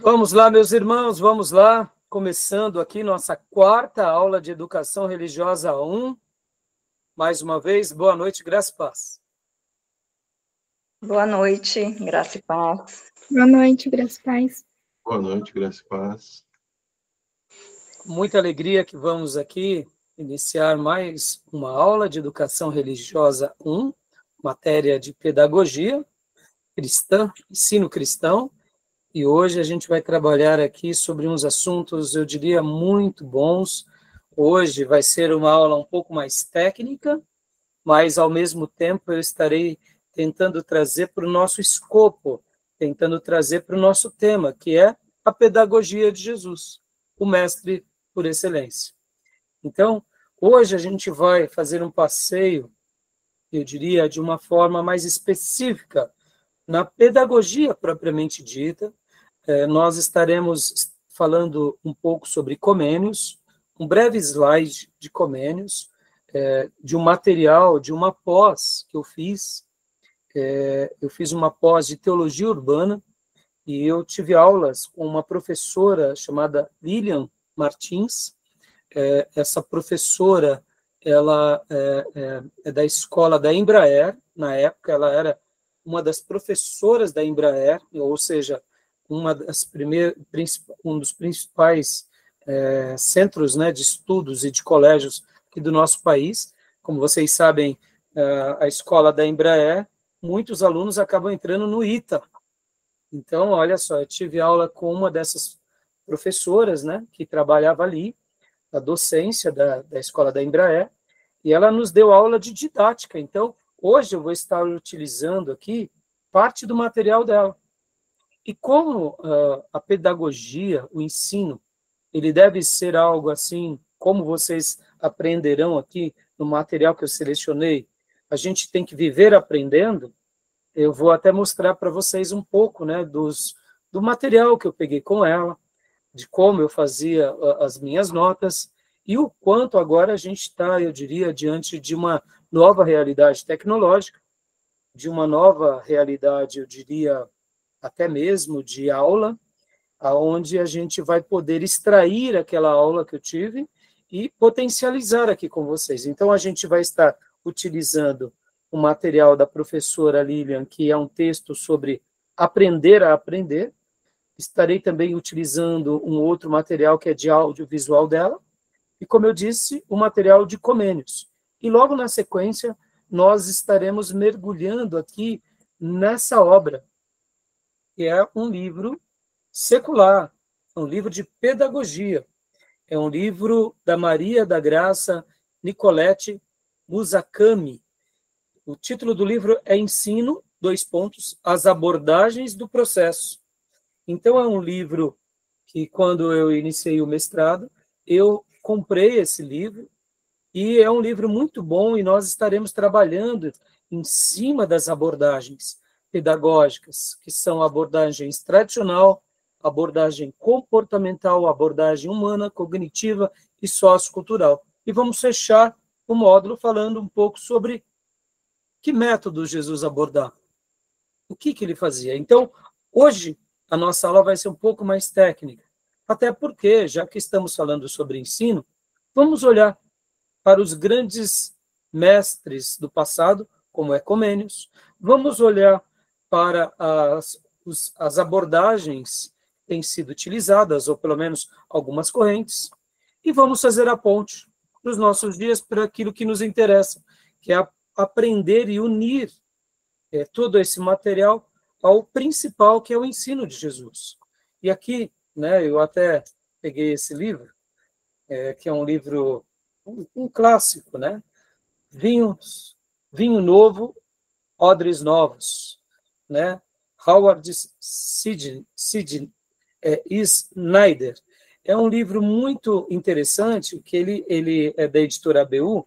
Vamos lá, meus irmãos, vamos lá. Começando aqui nossa quarta aula de Educação Religiosa 1. Mais uma vez, boa noite, graça e paz. Boa noite, graça e paz. Boa noite, graça e paz. Boa noite, graça e paz. Com muita alegria que vamos aqui iniciar mais uma aula de Educação Religiosa 1, matéria de Pedagogia Cristã, Ensino Cristão. E hoje a gente vai trabalhar aqui sobre uns assuntos, eu diria, muito bons. Hoje vai ser uma aula um pouco mais técnica, mas, ao mesmo tempo, eu estarei tentando trazer para o nosso escopo, tentando trazer para o nosso tema, que é a pedagogia de Jesus, o mestre por excelência. Então, hoje a gente vai fazer um passeio, eu diria, de uma forma mais específica, na pedagogia propriamente dita. Nós estaremos falando um pouco sobre Comênios, um breve slide de Comênios, de um material, de uma pós que eu fiz. Eu fiz uma pós de Teologia Urbana e eu tive aulas com uma professora chamada Lilian Martins. Essa professora, ela é da escola da Embraer. Na época, ela era uma das professoras da Embraer, ou seja, um dos principais centros, né, de estudos e de colégios aqui do nosso país. Como vocês sabem, a escola da Embraer, muitos alunos acabam entrando no ITA. Então, olha só, eu tive aula com uma dessas professoras, né, que trabalhava ali, a docência da escola da Embraer, e ela nos deu aula de didática. Então, hoje eu vou estar utilizando aqui parte do material dela. E como a pedagogia, o ensino, ele deve ser algo assim, como vocês aprenderão aqui no material que eu selecionei, a gente tem que viver aprendendo. Eu vou até mostrar para vocês um pouco, né, do material que eu peguei com ela, de como eu fazia as minhas notas, e o quanto agora a gente está, eu diria, diante de uma nova realidade tecnológica, de uma nova realidade, eu diria, até mesmo de aula, aonde a gente vai poder extrair aquela aula que eu tive e potencializar aqui com vocês. Então, a gente vai estar utilizando o material da professora Lilian, que é um texto sobre aprender a aprender. Estarei também utilizando um outro material que é de audiovisual dela, e, como eu disse, o material de Comênios. E logo na sequência, nós estaremos mergulhando aqui nessa obra, que é um livro secular, um livro de pedagogia. É um livro da Maria da Graça Nicolette Musakami. O título do livro é Ensino, as abordagens do processo. Então, é um livro que, quando eu iniciei o mestrado, eu comprei esse livro, e é um livro muito bom, e nós estaremos trabalhando em cima das abordagens pedagógicas, que são abordagens tradicional, abordagem comportamental, abordagem humana, cognitiva e sociocultural. E vamos fechar o módulo falando um pouco sobre que método Jesus abordava, o que ele fazia. Então, hoje, a nossa aula vai ser um pouco mais técnica, até porque, já que estamos falando sobre ensino, vamos olhar para os grandes mestres do passado, como Comênios, vamos olhar para as abordagens que têm sido utilizadas, ou pelo menos algumas correntes, e vamos fazer a ponte nos nossos dias para aquilo que nos interessa, que é aprender e unir todo esse material ao principal, que é o ensino de Jesus. E aqui, né, eu até peguei esse livro, que é um livro, um clássico, né? Vinho Novo, Odres Novos, né? Howard Snyder. É um livro muito interessante, que ele é da editora ABU,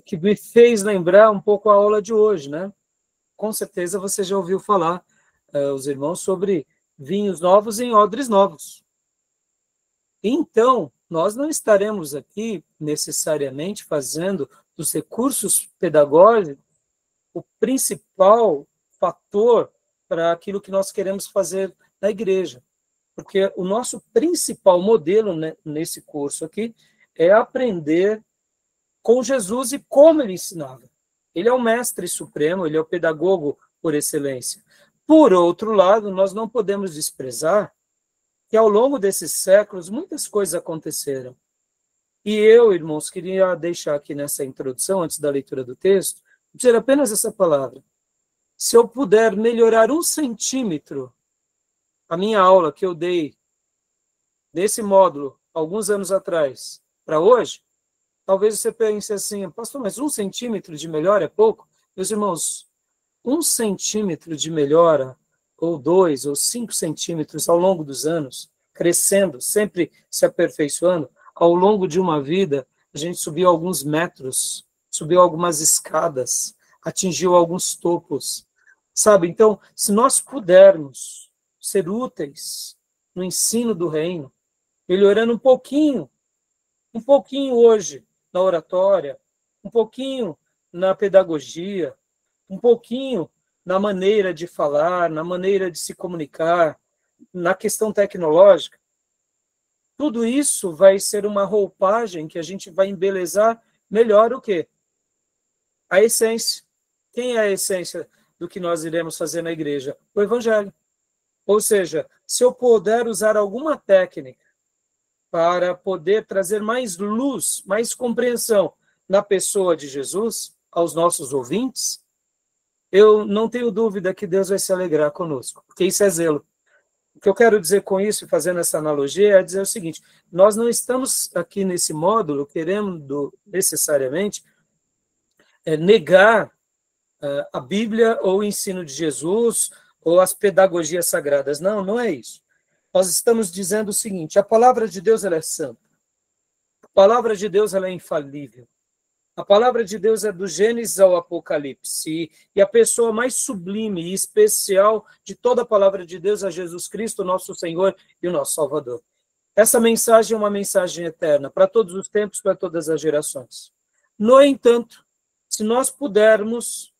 que me fez lembrar um pouco a aula de hoje, né? Com certeza você já ouviu falar, os irmãos, sobre vinhos novos em odres novos. Então, nós não estaremos aqui necessariamente fazendo dos recursos pedagógicos o principal fator para aquilo que nós queremos fazer na igreja. Porque o nosso principal modelo, né, nesse curso aqui é aprender com Jesus e como ele ensinava. Ele é o mestre supremo, ele é o pedagogo por excelência. Por outro lado, nós não podemos desprezar que ao longo desses séculos muitas coisas aconteceram. E eu, irmãos, queria deixar aqui nessa introdução, antes da leitura do texto, dizer apenas essa palavra. Se eu puder melhorar 1 centímetro a minha aula que eu dei nesse módulo, alguns anos atrás, para hoje, talvez você pense assim, pastor, mas 1 centímetro de melhora é pouco? Meus irmãos, 1 centímetro de melhora, ou 2, ou 5 centímetros ao longo dos anos, crescendo, sempre se aperfeiçoando, ao longo de uma vida, a gente subiu alguns metros, subiu algumas escadas, atingiu alguns topos, sabe? Então, se nós pudermos ser úteis no ensino do reino, melhorando um pouquinho hoje na oratória, um pouquinho na pedagogia, um pouquinho na maneira de falar, na maneira de se comunicar, na questão tecnológica, tudo isso vai ser uma roupagem que a gente vai embelezar melhor o quê? A essência. Quem é a essência do que nós iremos fazer na igreja? O Evangelho. Ou seja, se eu puder usar alguma técnica para poder trazer mais luz, mais compreensão na pessoa de Jesus, aos nossos ouvintes, eu não tenho dúvida que Deus vai se alegrar conosco, porque isso é zelo. O que eu quero dizer com isso, fazendo essa analogia, é dizer o seguinte, nós não estamos aqui nesse módulo querendo necessariamente negar a Bíblia ou o ensino de Jesus ou as pedagogias sagradas. Não, não é isso. Nós estamos dizendo o seguinte, a palavra de Deus ela é santa. A palavra de Deus ela é infalível. A palavra de Deus é do Gênesis ao Apocalipse, e a pessoa mais sublime e especial de toda a palavra de Deus é Jesus Cristo, nosso Senhor e o nosso Salvador. Essa mensagem é uma mensagem eterna, para todos os tempos, para todas as gerações. No entanto, se nós pudermos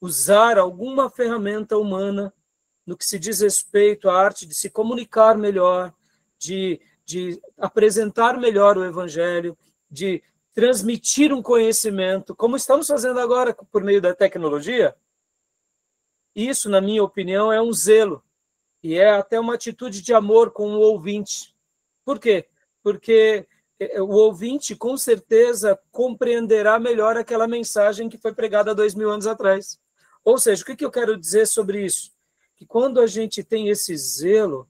usar alguma ferramenta humana no que se diz respeito à arte de se comunicar melhor, de apresentar melhor o Evangelho, de transmitir um conhecimento, como estamos fazendo agora por meio da tecnologia, isso, na minha opinião, é um zelo, e é até uma atitude de amor com o ouvinte. Por quê? Porque o ouvinte, com certeza, compreenderá melhor aquela mensagem que foi pregada há 2000 anos atrás. Ou seja, o que eu quero dizer sobre isso? Que quando a gente tem esse zelo,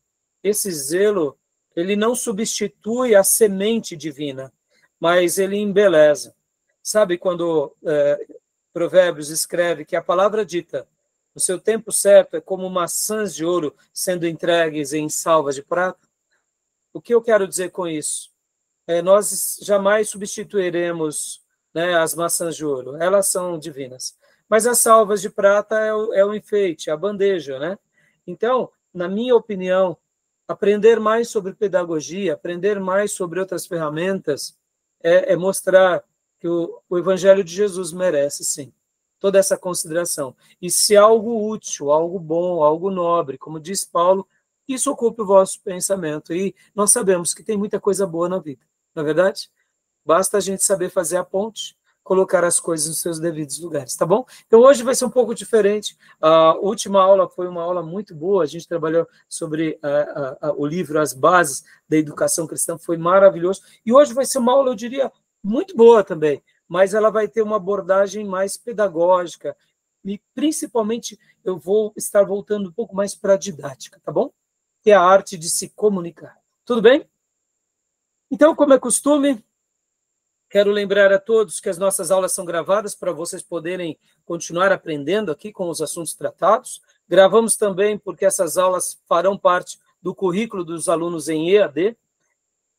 ele não substitui a semente divina, mas ele embeleza. Sabe quando Provérbios escreve que a palavra dita no seu tempo certo é como maçãs de ouro sendo entregues em salvas de prata? O que eu quero dizer com isso? Nós jamais substituiremos, né, as maçãs de ouro, elas são divinas. Mas as salvas de prata é o enfeite, a bandeja, né? Então, na minha opinião, aprender mais sobre pedagogia, aprender mais sobre outras ferramentas, é mostrar que o Evangelho de Jesus merece, sim, toda essa consideração. E se algo útil, algo bom, algo nobre, como diz Paulo, isso ocupe o vosso pensamento. E nós sabemos que tem muita coisa boa na vida, não é verdade? Basta a gente saber fazer a ponte, colocar as coisas nos seus devidos lugares, tá bom? Então, hoje vai ser um pouco diferente. A última aula foi uma aula muito boa, a gente trabalhou sobre o livro As Bases da Educação Cristã, foi maravilhoso. E hoje vai ser uma aula, eu diria, muito boa também, mas ela vai ter uma abordagem mais pedagógica, e principalmente eu vou estar voltando um pouco mais para a didática, tá bom? Que é a arte de se comunicar. Tudo bem? Então, como é costume, quero lembrar a todos que as nossas aulas são gravadas para vocês poderem continuar aprendendo aqui com os assuntos tratados. Gravamos também porque essas aulas farão parte do currículo dos alunos em EAD.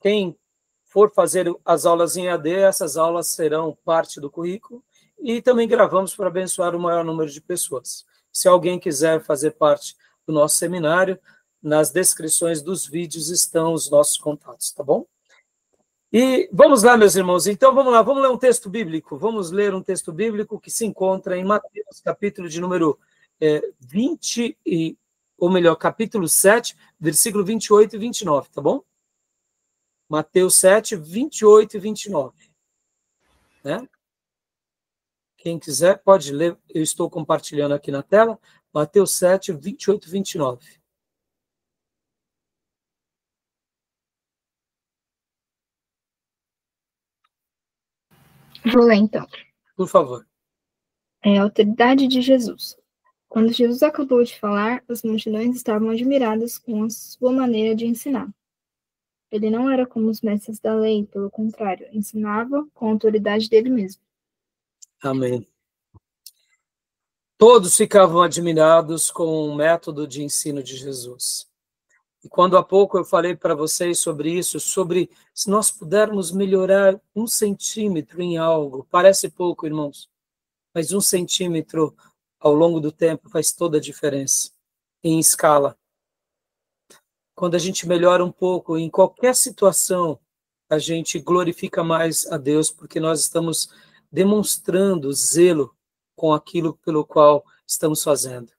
Quem for fazer as aulas em EAD, essas aulas serão parte do currículo. E também gravamos para abençoar o maior número de pessoas. Se alguém quiser fazer parte do nosso seminário, nas descrições dos vídeos estão os nossos contatos, tá bom? E vamos lá, meus irmãos, então vamos lá, vamos ler um texto bíblico, vamos ler um texto bíblico que se encontra em Mateus, capítulo de número 28, ou melhor, capítulo 7, versículo 28 e 29, tá bom? Mateus 7, 28 e 29. Né? Quem quiser pode ler, eu estou compartilhando aqui na tela, Mateus 7, 28 e 29. Vou ler então. Por favor. É a autoridade de Jesus. Quando Jesus acabou de falar, as multidões estavam admiradas com a sua maneira de ensinar. Ele não era como os mestres da lei, pelo contrário, ensinava com a autoridade dele mesmo. Amém. Todos ficavam admirados com o método de ensino de Jesus. E quando há pouco eu falei para vocês sobre isso, sobre se nós pudermos melhorar 1 centímetro em algo, parece pouco, irmãos, mas 1 centímetro ao longo do tempo faz toda a diferença, em escala. Quando a gente melhora um pouco em qualquer situação, a gente glorifica mais a Deus, porque nós estamos demonstrando zelo com aquilo pelo qual estamos fazendo.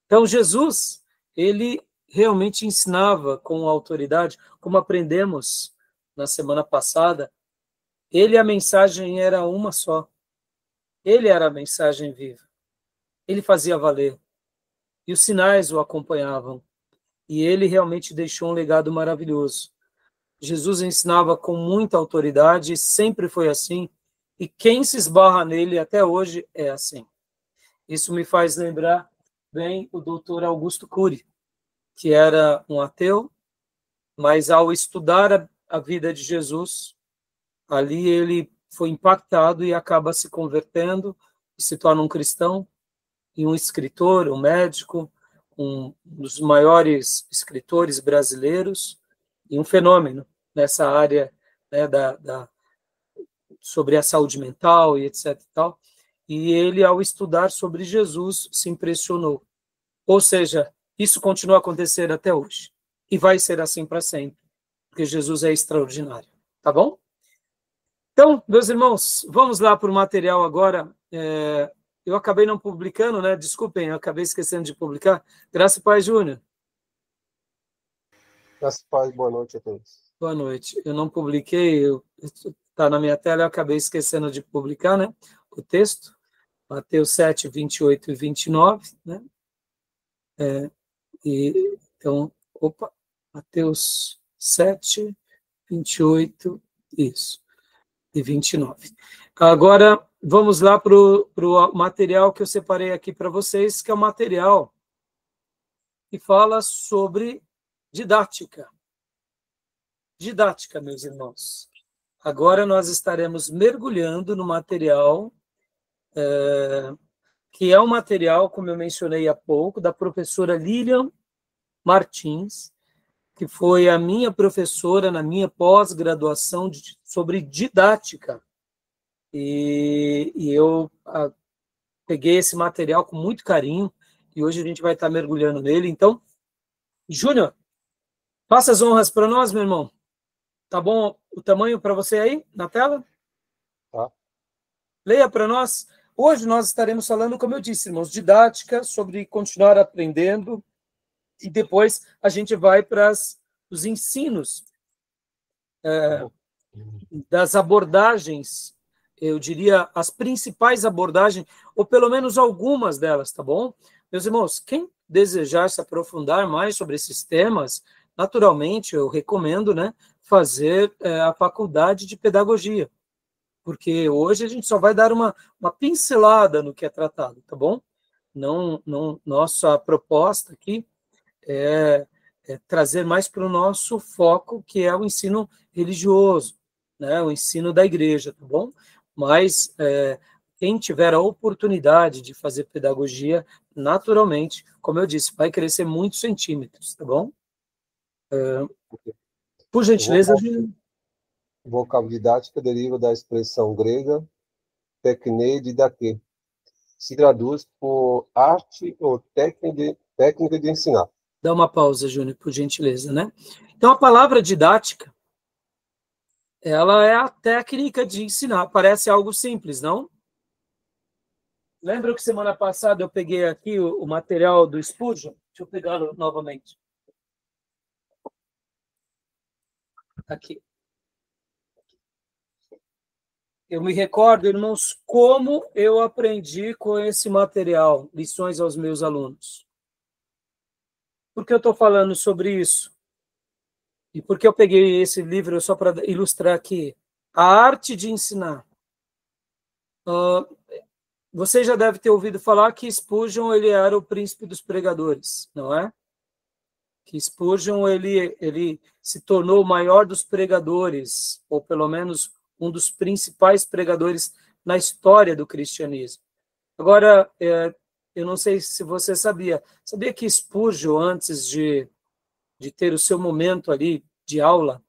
Então, Jesus, ele realmente ensinava com autoridade, como aprendemos na semana passada, a mensagem era uma só. Ele era a mensagem viva. Ele fazia valer. E os sinais o acompanhavam. E ele realmente deixou um legado maravilhoso. Jesus ensinava com muita autoridade, e sempre foi assim, e quem se esbarra nele até hoje é assim. Isso me faz lembrar bem o doutor Augusto Cury, que era um ateu, mas ao estudar a vida de Jesus, ali ele foi impactado e acaba se convertendo, e se torna um cristão, e um escritor, um médico, um dos maiores escritores brasileiros, e um fenômeno nessa área, né, sobre a saúde mental e etc. E tal. E ele, ao estudar sobre Jesus, se impressionou. Ou seja, isso continua a acontecer até hoje. E vai ser assim para sempre, porque Jesus é extraordinário. Tá bom? Então, meus irmãos, vamos lá para o material agora. Eu acabei não publicando, né? Desculpem, eu acabei esquecendo de publicar. Graça e Paz, Júnior. Graças a Deus, boa noite a todos. Boa noite. Eu não publiquei, está na minha tela, eu acabei esquecendo de publicar, né? O texto, Mateus 7, 28 e 29, né? Então, Mateus 7, 28, isso, e 29. Agora, vamos lá para o material que eu separei aqui para vocês, que é o material que fala sobre didática. Didática, meus irmãos. Agora nós estaremos mergulhando no material, que é um material, como eu mencionei há pouco, da professora Lilian Martins, que foi a minha professora na minha pós-graduação sobre didática. E eu peguei esse material com muito carinho, e hoje a gente vai estar mergulhando nele. Então, Júnior, faça as honras para nós, meu irmão. Tá bom o tamanho para você aí, na tela? Tá. Leia para nós. Hoje nós estaremos falando, como eu disse, irmãos, didática, sobre continuar aprendendo, e depois a gente vai para os ensinos das abordagens, eu diria, as principais abordagens, ou pelo menos algumas delas, tá bom? Meus irmãos, quem desejar se aprofundar mais sobre esses temas, naturalmente, eu recomendo, né, fazer a faculdade de pedagogia, porque hoje a gente só vai dar uma pincelada no que é tratado, tá bom? Nossa proposta aqui é trazer mais para o nosso foco, que é o ensino religioso, né, o ensino da igreja, tá bom? Mas quem tiver a oportunidade de fazer pedagogia, naturalmente, como eu disse, vai crescer muitos centímetros, tá bom? Por gentileza... Vocábulo didática deriva da expressão grega tekne didaké. Se traduz por arte ou técnica de ensinar. Dá uma pausa, Júnior, por gentileza, né? Então, a palavra didática, ela é a técnica de ensinar. Parece algo simples, não? Lembra que semana passada eu peguei aqui o material do Spurgeon, Deixa eu pegá-lo novamente. Aqui. Eu me recordo, irmãos, como eu aprendi com esse material, lições aos meus alunos. Por que eu estou falando sobre isso? E por que eu peguei esse livro só para ilustrar aqui? A arte de ensinar. Você já deve ter ouvido falar que Spurgeon ele era o príncipe dos pregadores, não é? Que Spurgeon ele se tornou o maior dos pregadores, ou pelo menos um dos principais pregadores na história do cristianismo. Agora, eu não sei se você sabia que Spurgeon, antes de ter o seu momento ali de aula,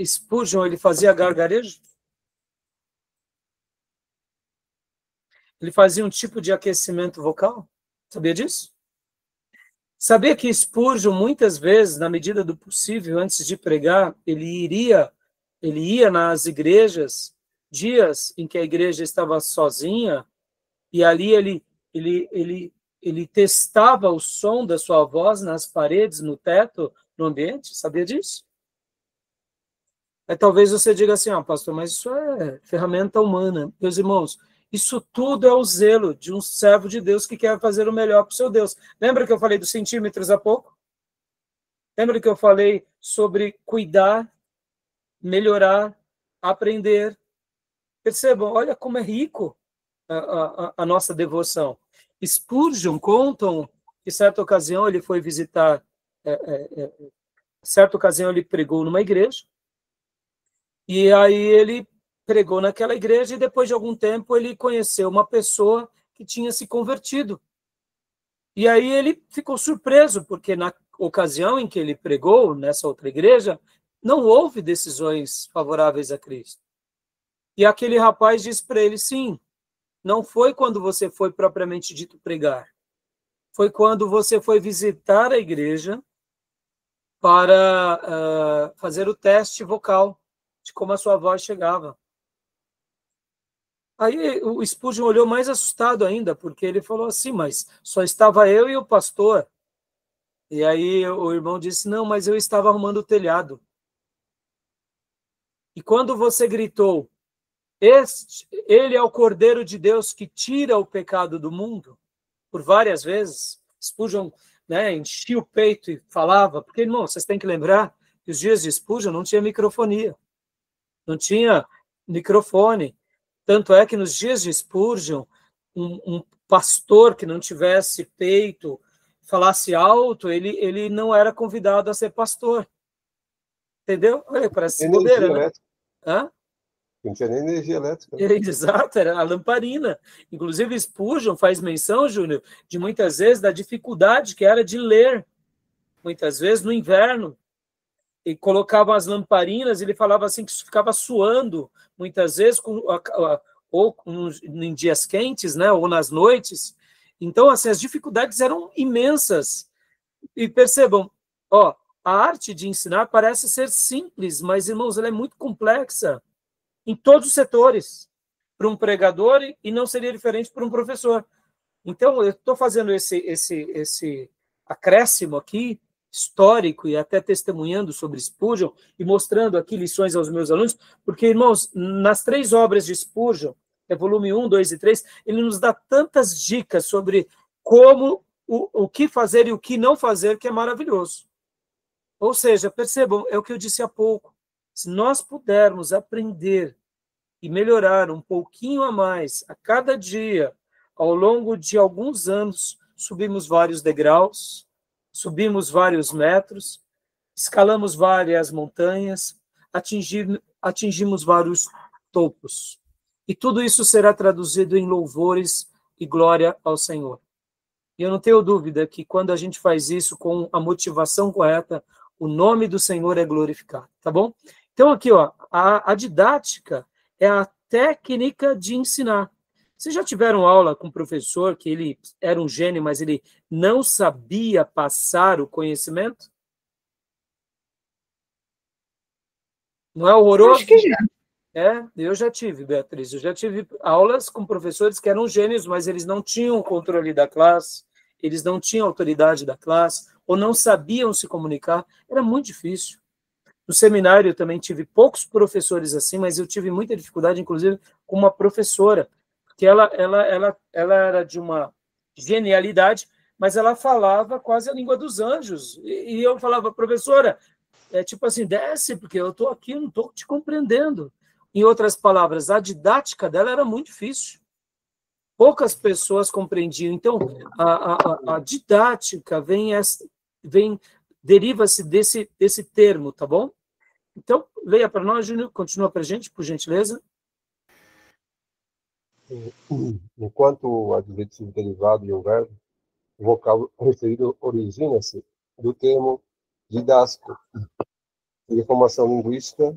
Spurgeon ele fazia gargarejo? Ele fazia um tipo de aquecimento vocal? Sabia disso? Sabia que Spurgeon, muitas vezes, na medida do possível, antes de pregar, ele ia nas igrejas, dias em que a igreja estava sozinha, e ali ele testava o som da sua voz nas paredes, no teto, no ambiente? Sabia disso? Aí talvez você diga assim, pastor, mas isso é ferramenta humana. Meus irmãos, isso tudo é o zelo de um servo de Deus que quer fazer o melhor para o seu Deus. Lembra que eu falei dos centímetros há pouco? Lembra que eu falei sobre cuidar, melhorar, aprender? Percebam, olha como é rico a nossa devoção. Spurgeon contam que certa ocasião ele foi visitar, certa ocasião ele pregou numa igreja, e aí ele pregou naquela igreja e depois de algum tempo ele conheceu uma pessoa que tinha se convertido. E aí ele ficou surpreso, porque na ocasião em que ele pregou nessa outra igreja, não houve decisões favoráveis a Cristo. E aquele rapaz disse para ele, sim, não foi quando você foi propriamente dito pregar, foi quando você foi visitar a igreja para fazer o teste vocal de como a sua voz chegava. Aí o Spurgeon olhou mais assustado ainda, porque ele falou assim, mas só estava eu e o pastor. E aí o irmão disse, não, mas eu estava arrumando o telhado. E quando você gritou, ele é o Cordeiro de Deus que tira o pecado do mundo, por várias vezes, Spurgeon enchia o peito e falava, porque, irmão, vocês têm que lembrar que os dias de Spurgeon não tinha microfonia, não tinha microfone. Tanto é que nos dias de Spurgeon, um pastor que não tivesse peito, falasse alto, ele não era convidado a ser pastor. Entendeu? Olha, parece bobeira, né? Hã? Não tinha nem energia elétrica. Exato, era a lamparina. Inclusive, Spurgeon faz menção, Júnior, de muitas vezes da dificuldade que era de ler, muitas vezes no inverno. E colocavam as lamparinas, ele falava assim que ficava suando, muitas vezes, ou em dias quentes, né, ou nas noites. Então, assim, as dificuldades eram imensas. E percebam, a arte de ensinar parece ser simples, mas, irmãos, ela é muito complexa em todos os setores, para um pregador, e não seria diferente para um professor. Então, eu estou fazendo esse acréscimo aqui, histórico, e até testemunhando sobre Spurgeon, e mostrando aqui lições aos meus alunos, porque, irmãos, nas 3 obras de Spurgeon, volume 1, 2 e 3, ele nos dá tantas dicas sobre como, o que fazer e o que não fazer, que é maravilhoso. Ou seja, percebam, é o que eu disse há pouco, se nós pudermos aprender e melhorar um pouquinho a mais a cada dia, ao longo de alguns anos, subimos vários degraus, subimos vários metros, escalamos várias montanhas, atingimos vários topos. E tudo isso será traduzido em louvores e glória ao Senhor. E eu não tenho dúvida que quando a gente faz isso com a motivação correta, o nome do Senhor é glorificado, tá bom? Então aqui, a didática é a técnica de ensinar. Vocês já tiveram aula com um professor que ele era um gênio, mas ele não sabia passar o conhecimento? Não é horroroso? Acho que já. Eu já tive, Beatriz. Eu já tive aulas com professores que eram gênios, mas eles não tinham controle da classe, eles não tinham autoridade da classe, ou não sabiam se comunicar, era muito difícil. No seminário eu também tive poucos professores assim, mas eu tive muita dificuldade, inclusive, com uma professora, porque ela era de uma genialidade, mas ela falava quase a língua dos anjos. E eu falava, professora, tipo assim, desce, porque eu estou aqui, não estou te compreendendo. Em outras palavras, a didática dela era muito difícil. Poucas pessoas compreendiam. Então, a didática deriva-se desse termo, tá bom? Então, leia para nós, Júnior, continua para a gente, por gentileza. Enquanto o adjetivo derivado de um verbo, o vocábulo referido origina-se do termo didasco. De formação linguística,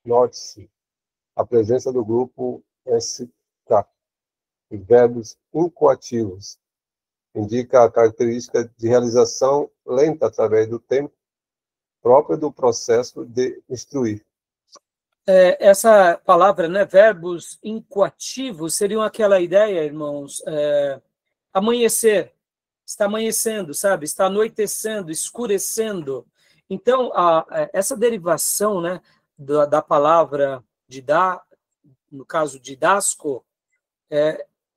note-se a presença do grupo SK, e verbos incoativos. Indica a característica de realização lenta através do tempo, própria do processo de instruir. Essa palavra, né, verbos incoativos, seriam aquela ideia, irmãos, amanhecer, está amanhecendo, sabe? Está anoitecendo, escurecendo. Então, essa derivação, né, da palavra no caso didasco,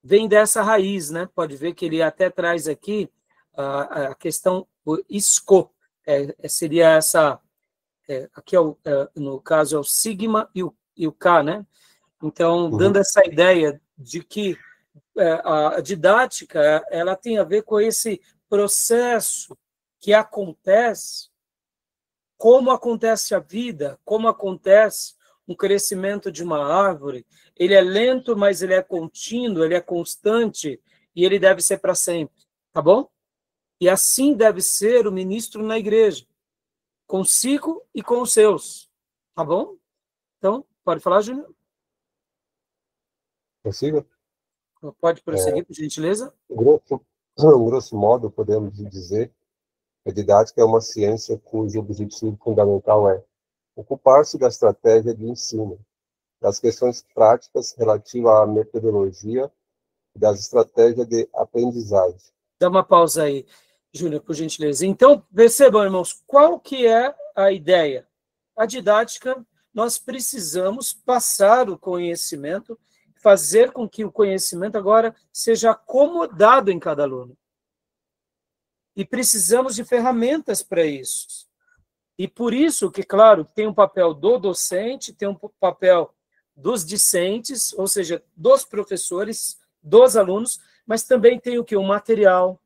vem dessa raiz, né? Pode ver que ele até traz aqui a questão isco, seria essa, aqui no caso é o sigma e o K, né? Então, dando essa ideia de que a didática ela tem a ver com esse processo que acontece, como acontece a vida, como acontece um crescimento de uma árvore. Ele é lento, mas ele é contínuo, ele é constante, e ele deve ser para sempre, tá bom? E assim deve ser o ministro na igreja, consigo e com os seus, tá bom? Então, pode falar, Júnior? Consigo? Pode prosseguir, por gentileza? Grosso modo, podemos dizer que a didática é uma ciência cujo objetivo fundamental é ocupar-se da estratégia de ensino, das questões práticas relativas à metodologia e das estratégias de aprendizagem. Dá uma pausa aí, Júnior, por gentileza. Então, percebam, irmãos, qual que é a ideia? A didática, nós precisamos passar o conhecimento, fazer com que o conhecimento agora seja acomodado em cada aluno. E precisamos de ferramentas para isso. E por isso que, claro, tem um papel do docente, tem um papel dos discentes, ou seja, dos professores, dos alunos, mas também tem o quê? O material,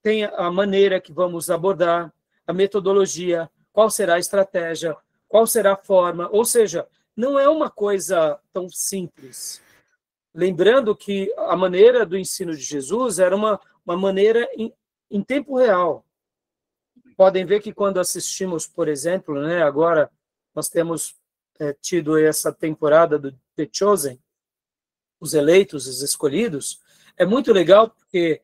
tem a maneira que vamos abordar, a metodologia, qual será a estratégia, qual será a forma, ou seja, não é uma coisa tão simples. Lembrando que a maneira do ensino de Jesus era uma maneira em tempo real. Podem ver que quando assistimos, por exemplo, né, agora nós temos tido essa temporada do The Chosen, os eleitos, os escolhidos, é muito legal porque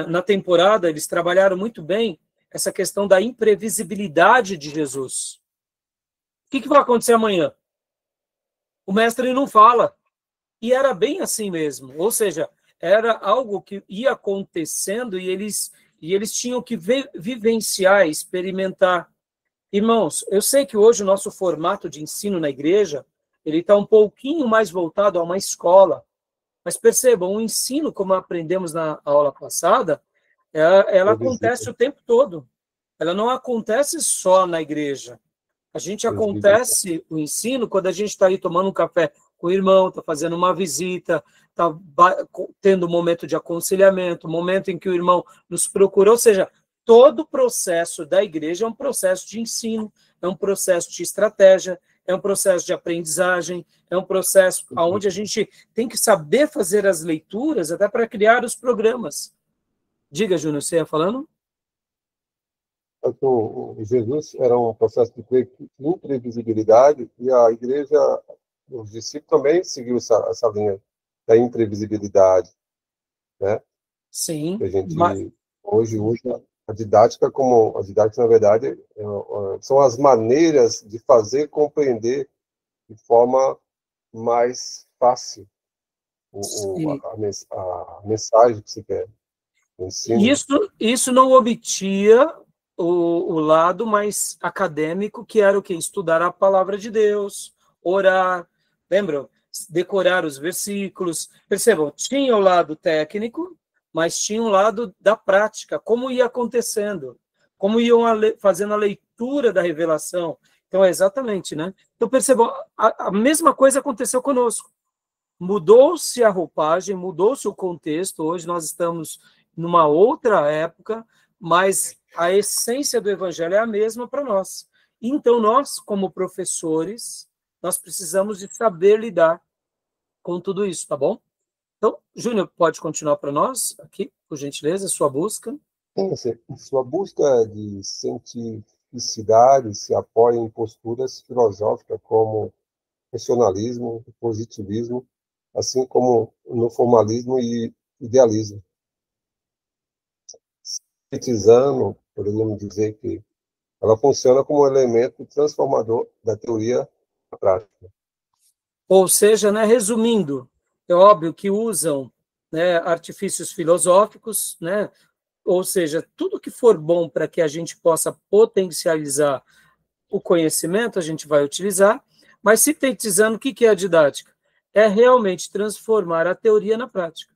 na temporada eles trabalharam muito bem essa questão da imprevisibilidade de Jesus. O que vai acontecer amanhã? O mestre não fala. E era bem assim mesmo, ou seja, era algo que ia acontecendo e eles tinham que vivenciar, experimentar. Irmãos, eu sei que hoje o nosso formato de ensino na igreja, ele está um pouquinho mais voltado a uma escola, mas percebam, o ensino, como aprendemos na aula passada, ela acontece o tempo todo. Ela não acontece só na igreja. A gente acontece o ensino quando a gente está aí tomando um café com o irmão, está fazendo uma visita, está tendo um momento de aconselhamento, um momento em que o irmão nos procura, ou seja, todo o processo da igreja é um processo de ensino, é um processo de estratégia, é um processo de aprendizagem, é um processo onde a gente tem que saber fazer as leituras até para criar os programas. Diga, Júnior, você ia falando? O Jesus era um processo de imprevisibilidade e a igreja, os discípulos também seguiu essa linha da imprevisibilidade, né? Sim. A gente hoje usa a didática na verdade, são as maneiras de fazer compreender de forma mais fácil a mensagem que se quer. ensino. Isso não omitia o lado mais acadêmico, que era o quê? Estudar a palavra de Deus, orar, lembram? Decorar os versículos. Percebam, tinha o lado técnico, mas tinha um lado da prática, como ia acontecendo, como iam fazendo a leitura da revelação. Então, é exatamente, né? Então, percebam, a mesma coisa aconteceu conosco. Mudou-se a roupagem, mudou-se o contexto, hoje nós estamos numa outra época, mas a essência do evangelho é a mesma para nós. Então, nós, como professores, nós precisamos de saber lidar com tudo isso, tá bom? Então, Júnior, pode continuar para nós aqui, por gentileza, sua busca. Sua busca de cientificidade se apoia em posturas filosóficas como racionalismo, positivismo, assim como no formalismo e idealismo. Sintetizando, poderíamos dizer que ela funciona como elemento transformador da teoria na prática. Ou seja, né, resumindo, é óbvio que usam, né, artifícios filosóficos, né, ou seja, tudo que for bom para que a gente possa potencializar o conhecimento, a gente vai utilizar, mas sintetizando, o que é a didática? É realmente transformar a teoria na prática.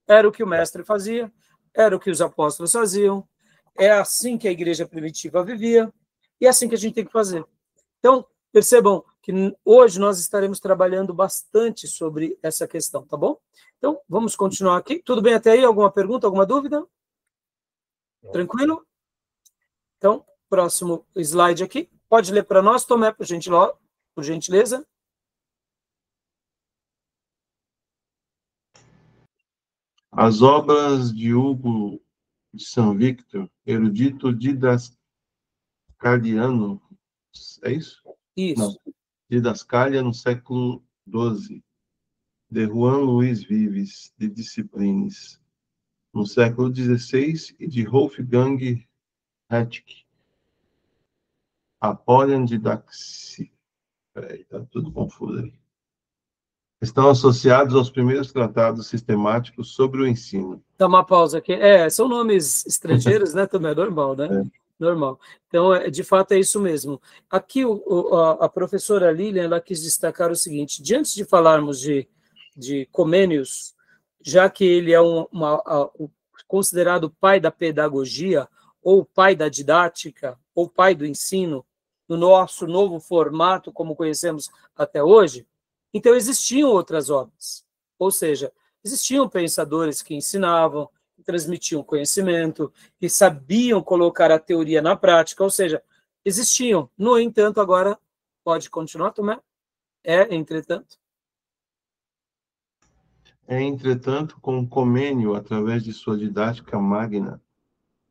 Era o que o mestre fazia, era o que os apóstolos faziam, é assim que a igreja primitiva vivia, e é assim que a gente tem que fazer. Então, percebam que hoje nós estaremos trabalhando bastante sobre essa questão, tá bom? Então, vamos continuar aqui. Tudo bem até aí? Alguma pergunta, alguma dúvida? Tranquilo? Então, próximo slide aqui. Pode ler para nós, Tomé, por gentileza. As obras de Hugo de São Victor, erudito didascaliano, é isso? Isso. Não, Didascalia no século XII, de Juan Luís Vives, de Disciplines, no século XVI, e de Wolfgang Rettke, Apollon Didaxi. Peraí, tá tudo confuso aí. Estão associados aos primeiros tratados sistemáticos sobre o ensino. Dá uma pausa aqui. São nomes estrangeiros, né? Também é normal, né? Normal. Então, de fato, é isso mesmo. Aqui, a professora Lilian, ela quis destacar o seguinte: diante de falarmos de Comênios, já que ele é considerado pai da pedagogia, ou pai da didática, ou pai do ensino, no nosso novo formato, como conhecemos até hoje, então existiam outras obras. Ou seja, existiam pensadores que ensinavam, que transmitiam conhecimento, que sabiam colocar a teoria na prática, ou seja, existiam. No entanto, agora, pode continuar, Tomé? Entretanto. Entretanto, com Comênio, através de sua didática magna,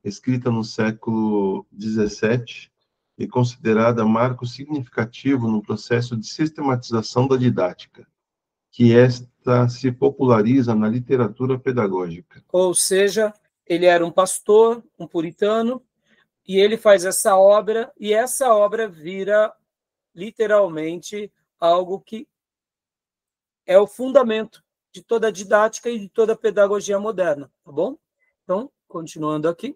escrita no século XVII, e considerada marco significativo no processo de sistematização da didática, que esta se populariza na literatura pedagógica. Ou seja, ele era um pastor, um puritano, e ele faz essa obra, e essa obra vira literalmente algo que é o fundamento de toda a didática e de toda a pedagogia moderna, tá bom? Então, continuando aqui,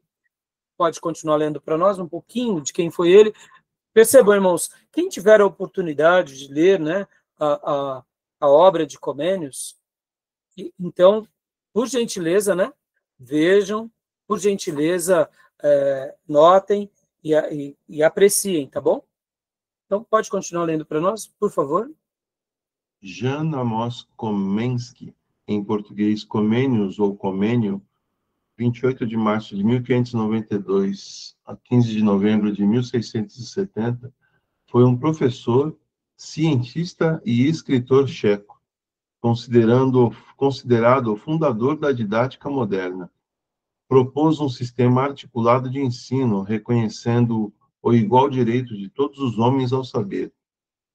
pode continuar lendo para nós um pouquinho de quem foi ele. Percebam, irmãos, quem tiver a oportunidade de ler, né, a obra de Comênios, então, por gentileza, né, vejam, por gentileza, notem e apreciem, tá bom? Então, pode continuar lendo para nós, por favor. Jan Amos Komensky, em português Comênios ou Comênio, 28 de março de 1592 a 15 de novembro de 1670, foi um professor, cientista e escritor checo, considerado o fundador da didática moderna. Propôs um sistema articulado de ensino, reconhecendo o igual direito de todos os homens ao saber.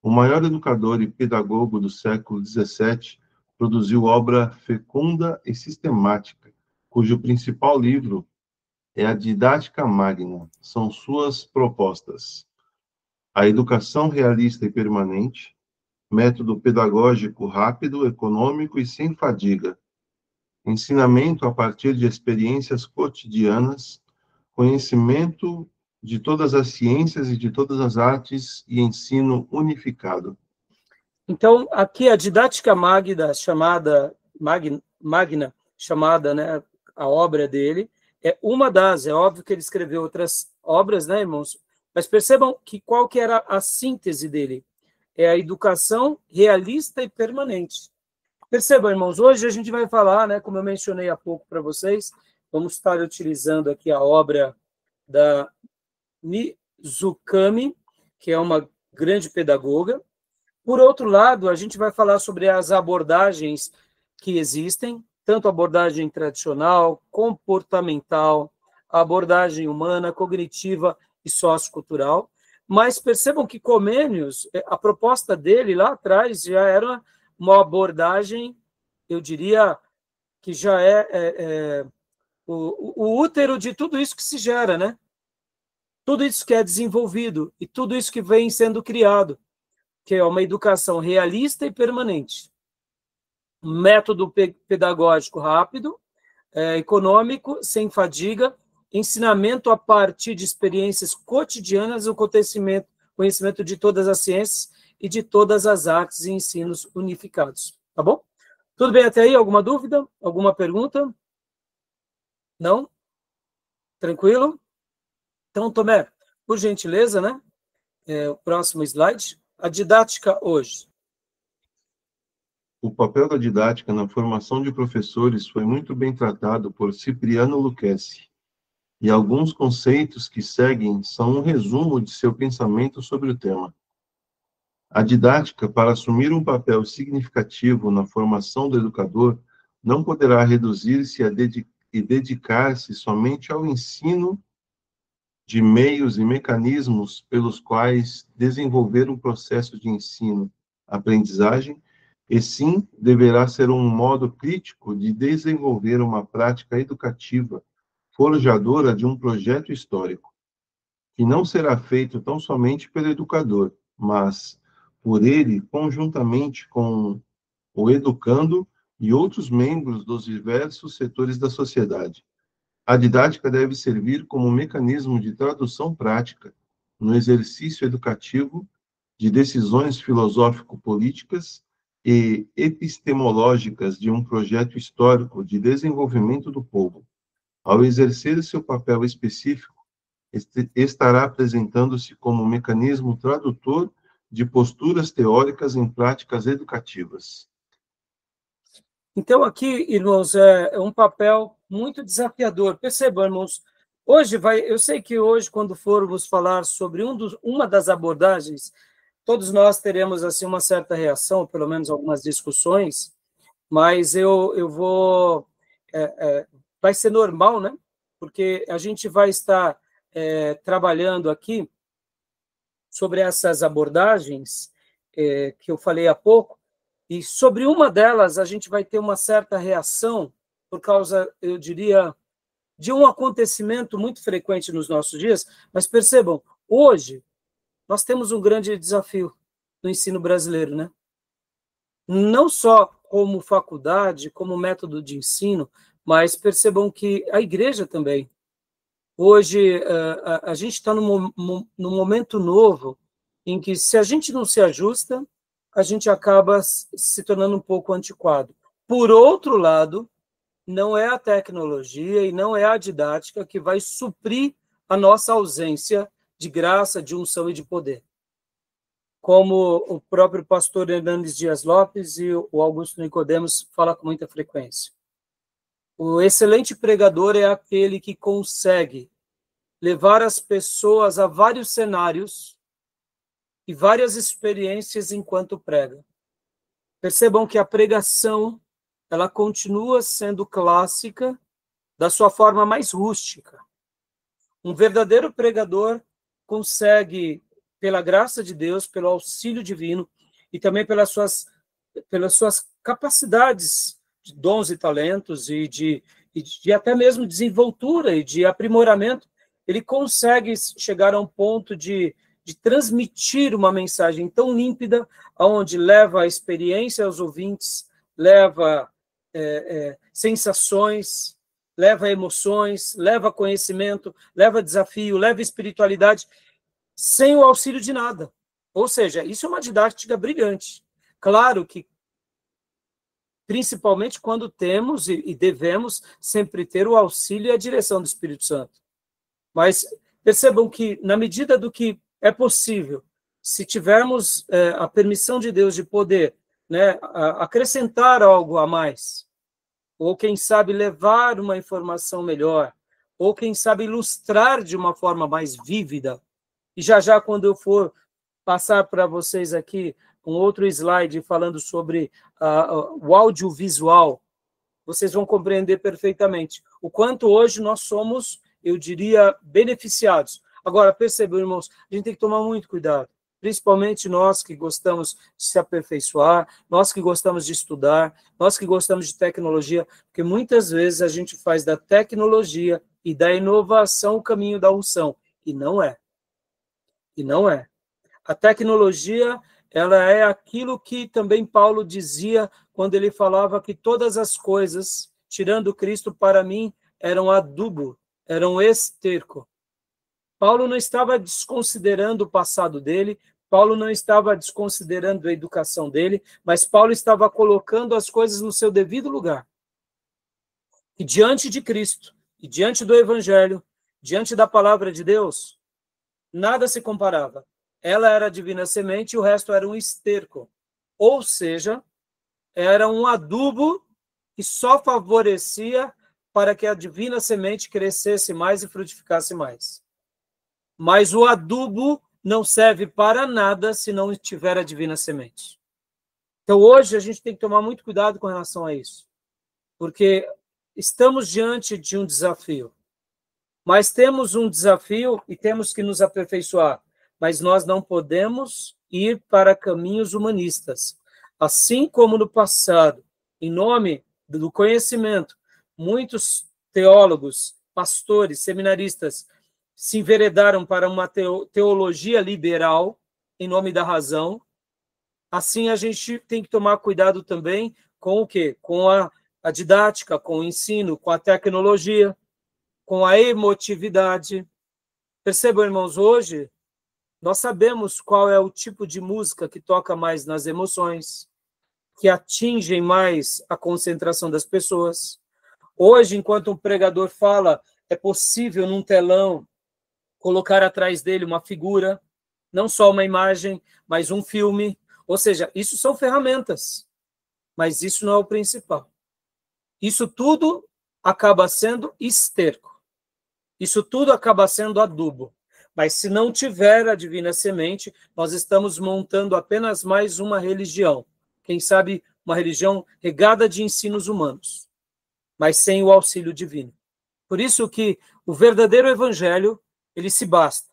O maior educador e pedagogo do século XVII produziu obra fecunda e sistemática, cujo principal livro é a Didática Magna. São suas propostas: a educação realista e permanente, método pedagógico rápido, econômico e sem fadiga, ensinamento a partir de experiências cotidianas, conhecimento de todas as ciências e de todas as artes e ensino unificado. Então, aqui a didática magna, chamada, né, a obra dele, é uma das, é óbvio que ele escreveu outras obras, né, irmãos? Mas percebam que qual que era a síntese dele? É a educação realista e permanente. Percebam, irmãos, hoje a gente vai falar, né, como eu mencionei há pouco para vocês, vamos estar utilizando aqui a obra da Mizukami, que é uma grande pedagoga. Por outro lado, a gente vai falar sobre as abordagens que existem, tanto a abordagem tradicional, comportamental, a abordagem humana, cognitiva e sociocultural. Mas percebam que Comênios, a proposta dele lá atrás já era uma abordagem, eu diria, que já é o útero de tudo isso que se gera, né? Tudo isso que é desenvolvido e tudo isso que vem sendo criado, que é uma educação realista e permanente. Um método pedagógico rápido, econômico, sem fadiga, ensinamento a partir de experiências cotidianas, o conhecimento de todas as ciências e de todas as artes e ensinos unificados. Tá bom? Tudo bem até aí? Alguma dúvida? Alguma pergunta? Não? Tranquilo? Então, Tomé, por gentileza, né? O próximo slide. A didática hoje. O papel da didática na formação de professores foi muito bem tratado por Cipriano Lucchesi, e alguns conceitos que seguem são um resumo de seu pensamento sobre o tema. A didática, para assumir um papel significativo na formação do educador, não poderá reduzir-se e dedicar-se somente ao ensino de meios e mecanismos pelos quais desenvolver um processo de ensino, aprendizagem, e sim deverá ser um modo crítico de desenvolver uma prática educativa, forjadora de um projeto histórico, que não será feito tão somente pelo educador, mas por ele conjuntamente com o educando e outros membros dos diversos setores da sociedade. A didática deve servir como um mecanismo de tradução prática no exercício educativo de decisões filosófico-políticas e epistemológicas de um projeto histórico de desenvolvimento do povo. Ao exercer seu papel específico, estará apresentando-se como um mecanismo tradutor de posturas teóricas em práticas educativas. Então, aqui, irmãos, é um papel muito desafiador. Percebam, irmãos, eu sei que hoje, quando formos falar sobre uma das abordagens, todos nós teremos assim uma certa reação, pelo menos algumas discussões, mas eu vou... vai ser normal, né? Porque a gente vai estar trabalhando aqui sobre essas abordagens que eu falei há pouco, e sobre uma delas a gente vai ter uma certa reação por causa, eu diria, de um acontecimento muito frequente nos nossos dias, mas percebam, hoje nós temos um grande desafio no ensino brasileiro, né? Não só como faculdade, como método de ensino, mas percebam que a igreja também. Hoje, a gente está num momento novo em que, se a gente não se ajusta, a gente acaba se tornando um pouco antiquado. Por outro lado, não é a tecnologia e não é a didática que vai suprir a nossa ausência de graça, de unção e de poder. Como o próprio pastor Hernandes Dias Lopes e o Augusto Nicodemos falam com muita frequência. O excelente pregador é aquele que consegue levar as pessoas a vários cenários e várias experiências enquanto prega. Percebam que a pregação, ela continua sendo clássica da sua forma mais rústica. Um verdadeiro pregador consegue, pela graça de Deus, pelo auxílio divino e também pelas suas capacidades de dons e talentos e de até mesmo desenvoltura e de aprimoramento, ele consegue chegar a um ponto de transmitir uma mensagem tão límpida, onde leva a experiência aos ouvintes, leva sensações, leva emoções, leva conhecimento, leva desafio, leva espiritualidade, sem o auxílio de nada. Ou seja, isso é uma didática brilhante. Claro que, principalmente quando temos e devemos sempre ter o auxílio e a direção do Espírito Santo. Mas percebam que, na medida do que é possível, se tivermos a permissão de Deus de poder, né, acrescentar algo a mais, ou quem sabe levar uma informação melhor, ou quem sabe ilustrar de uma forma mais vívida, e já quando eu for passar para vocês aqui um outro slide falando sobre o audiovisual, vocês vão compreender perfeitamente o quanto hoje nós somos, eu diria, beneficiados. Agora, percebam, irmãos, a gente tem que tomar muito cuidado, principalmente nós que gostamos de se aperfeiçoar, nós que gostamos de estudar, nós que gostamos de tecnologia, porque muitas vezes a gente faz da tecnologia e da inovação o caminho da unção, e não é. E não é. A tecnologia, ela é aquilo que também Paulo dizia quando ele falava que todas as coisas, tirando Cristo, para mim, eram adubo, eram esterco. Paulo não estava desconsiderando o passado dele, Paulo não estava desconsiderando a educação dele, mas Paulo estava colocando as coisas no seu devido lugar. E diante de Cristo, e diante do Evangelho, diante da palavra de Deus, nada se comparava. Ela era a divina semente e o resto era um esterco. Ou seja, era um adubo que só favorecia para que a divina semente crescesse mais e frutificasse mais. Mas o adubo não serve para nada se não tiver a divina semente. Então, hoje, a gente tem que tomar muito cuidado com relação a isso, porque estamos diante de um desafio. Mas temos um desafio e temos que nos aperfeiçoar, mas nós não podemos ir para caminhos humanistas. Assim como no passado, em nome do conhecimento, muitos teólogos, pastores, seminaristas se enveredaram para uma teologia liberal, em nome da razão. Assim, a gente tem que tomar cuidado também com o quê? Com a didática, com o ensino, com a tecnologia, com a emotividade. Percebam, irmãos, hoje nós sabemos qual é o tipo de música que toca mais nas emoções, que atingem mais a concentração das pessoas. Hoje, enquanto um pregador fala, é possível num telão colocar atrás dele uma figura, não só uma imagem, mas um filme. Ou seja, isso são ferramentas, mas isso não é o principal. Isso tudo acaba sendo esterco. Isso tudo acaba sendo adubo. Mas se não tiver a divina semente, nós estamos montando apenas mais uma religião. Quem sabe uma religião regada de ensinos humanos, mas sem o auxílio divino. Por isso que o verdadeiro evangelho, ele se basta.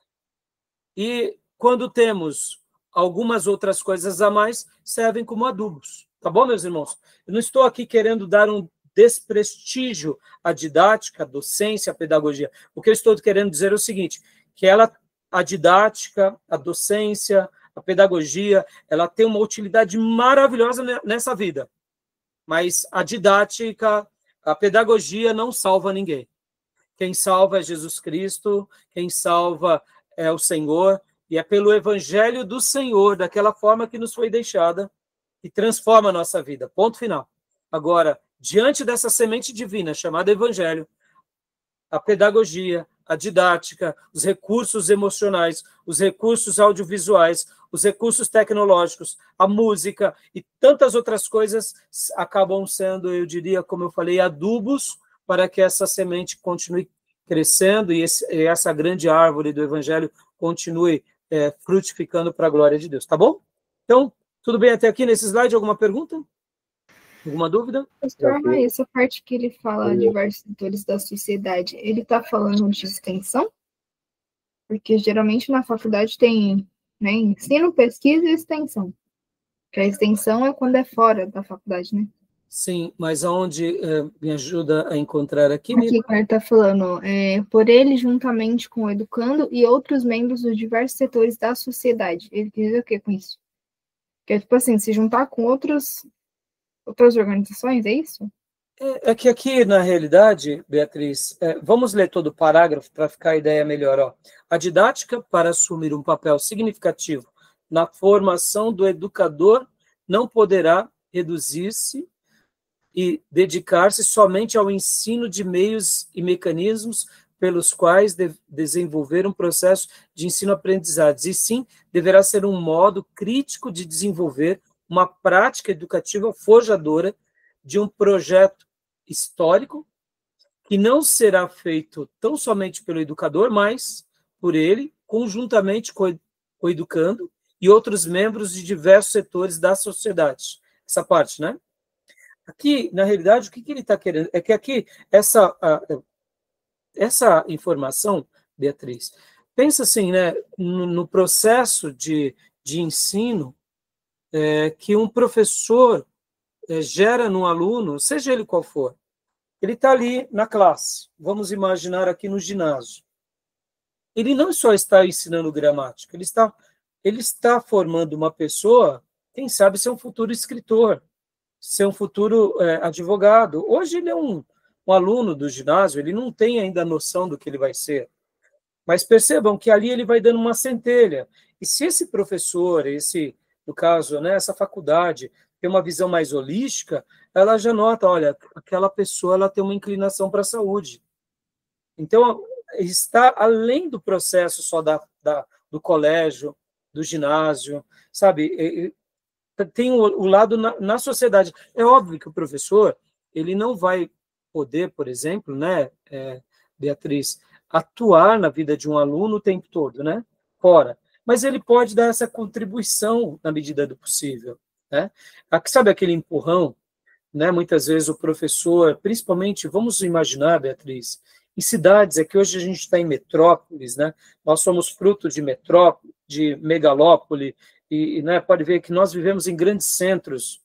E quando temos algumas outras coisas a mais, servem como adubos. Tá bom, meus irmãos? Eu não estou aqui querendo dar um desprestígio à didática, à docência, à pedagogia. O que eu estou querendo dizer é o seguinte, que a didática, a docência, a pedagogia, ela tem uma utilidade maravilhosa nessa vida. Mas a didática, a pedagogia não salva ninguém. Quem salva é Jesus Cristo, quem salva é o Senhor, e é pelo Evangelho do Senhor, daquela forma que nos foi deixada, que transforma a nossa vida. Ponto final. Agora, diante dessa semente divina chamada Evangelho, a pedagogia, a didática, os recursos emocionais, os recursos audiovisuais, os recursos tecnológicos, a música e tantas outras coisas acabam sendo, eu diria, como eu falei, adubos para que essa semente continue crescendo e essa grande árvore do Evangelho continue frutificando para a glória de Deus. Tá bom? Então, tudo bem até aqui nesse slide? Alguma pergunta? Alguma dúvida? Pastor, essa parte que ele fala de vários setores da sociedade, ele está falando de extensão? Porque geralmente na faculdade tem, né, ensino, pesquisa e extensão. Que a extensão é quando é fora da faculdade, né? Sim, mas aonde me ajuda a encontrar aqui? Aqui, ele está falando, por ele, juntamente com o educando e outros membros dos diversos setores da sociedade. Ele quer dizer o que com isso? Que é tipo assim, se juntar com outras organizações, é isso? É que aqui, na realidade, Beatriz, vamos ler todo o parágrafo para ficar a ideia melhor. Ó. A didática, para assumir um papel significativo na formação do educador, não poderá reduzir-se e dedicar-se somente ao ensino de meios e mecanismos pelos quais desenvolver um processo de ensino-aprendizagem, e sim deverá ser um modo crítico de desenvolver uma prática educativa forjadora de um projeto histórico que não será feito tão somente pelo educador, mas por ele, conjuntamente com o educando e outros membros de diversos setores da sociedade. Essa parte, né? Aqui, na realidade, o que ele está querendo? É que aqui, essa informação, Beatriz, pensa assim, né, no processo de ensino que um professor gera no aluno, seja ele qual for. Ele está ali na classe, vamos imaginar aqui no ginásio. Ele não só está ensinando gramática, ele está formando uma pessoa, quem sabe ser um futuro escritor, ser um futuro advogado. Hoje ele é um aluno do ginásio, ele não tem ainda a noção do que ele vai ser. Mas percebam que ali ele vai dando uma centelha. E se esse professor, no caso, né, essa faculdade, tem uma visão mais holística, ela já nota, olha, aquela pessoa ela tem uma inclinação para a saúde. Então, está além do processo só do colégio, do ginásio, sabe? Tem o lado na sociedade. É óbvio que o professor ele não vai poder, por exemplo, né, Beatriz, atuar na vida de um aluno o tempo todo, né? Fora. Mas ele pode dar essa contribuição na medida do possível, né? Sabe aquele empurrão, né? Muitas vezes o professor, principalmente, vamos imaginar, Beatriz, em cidades, é que hoje a gente está em metrópoles, né? Nós somos fruto de metrópole, de megalópole, e né, pode ver que nós vivemos em grandes centros,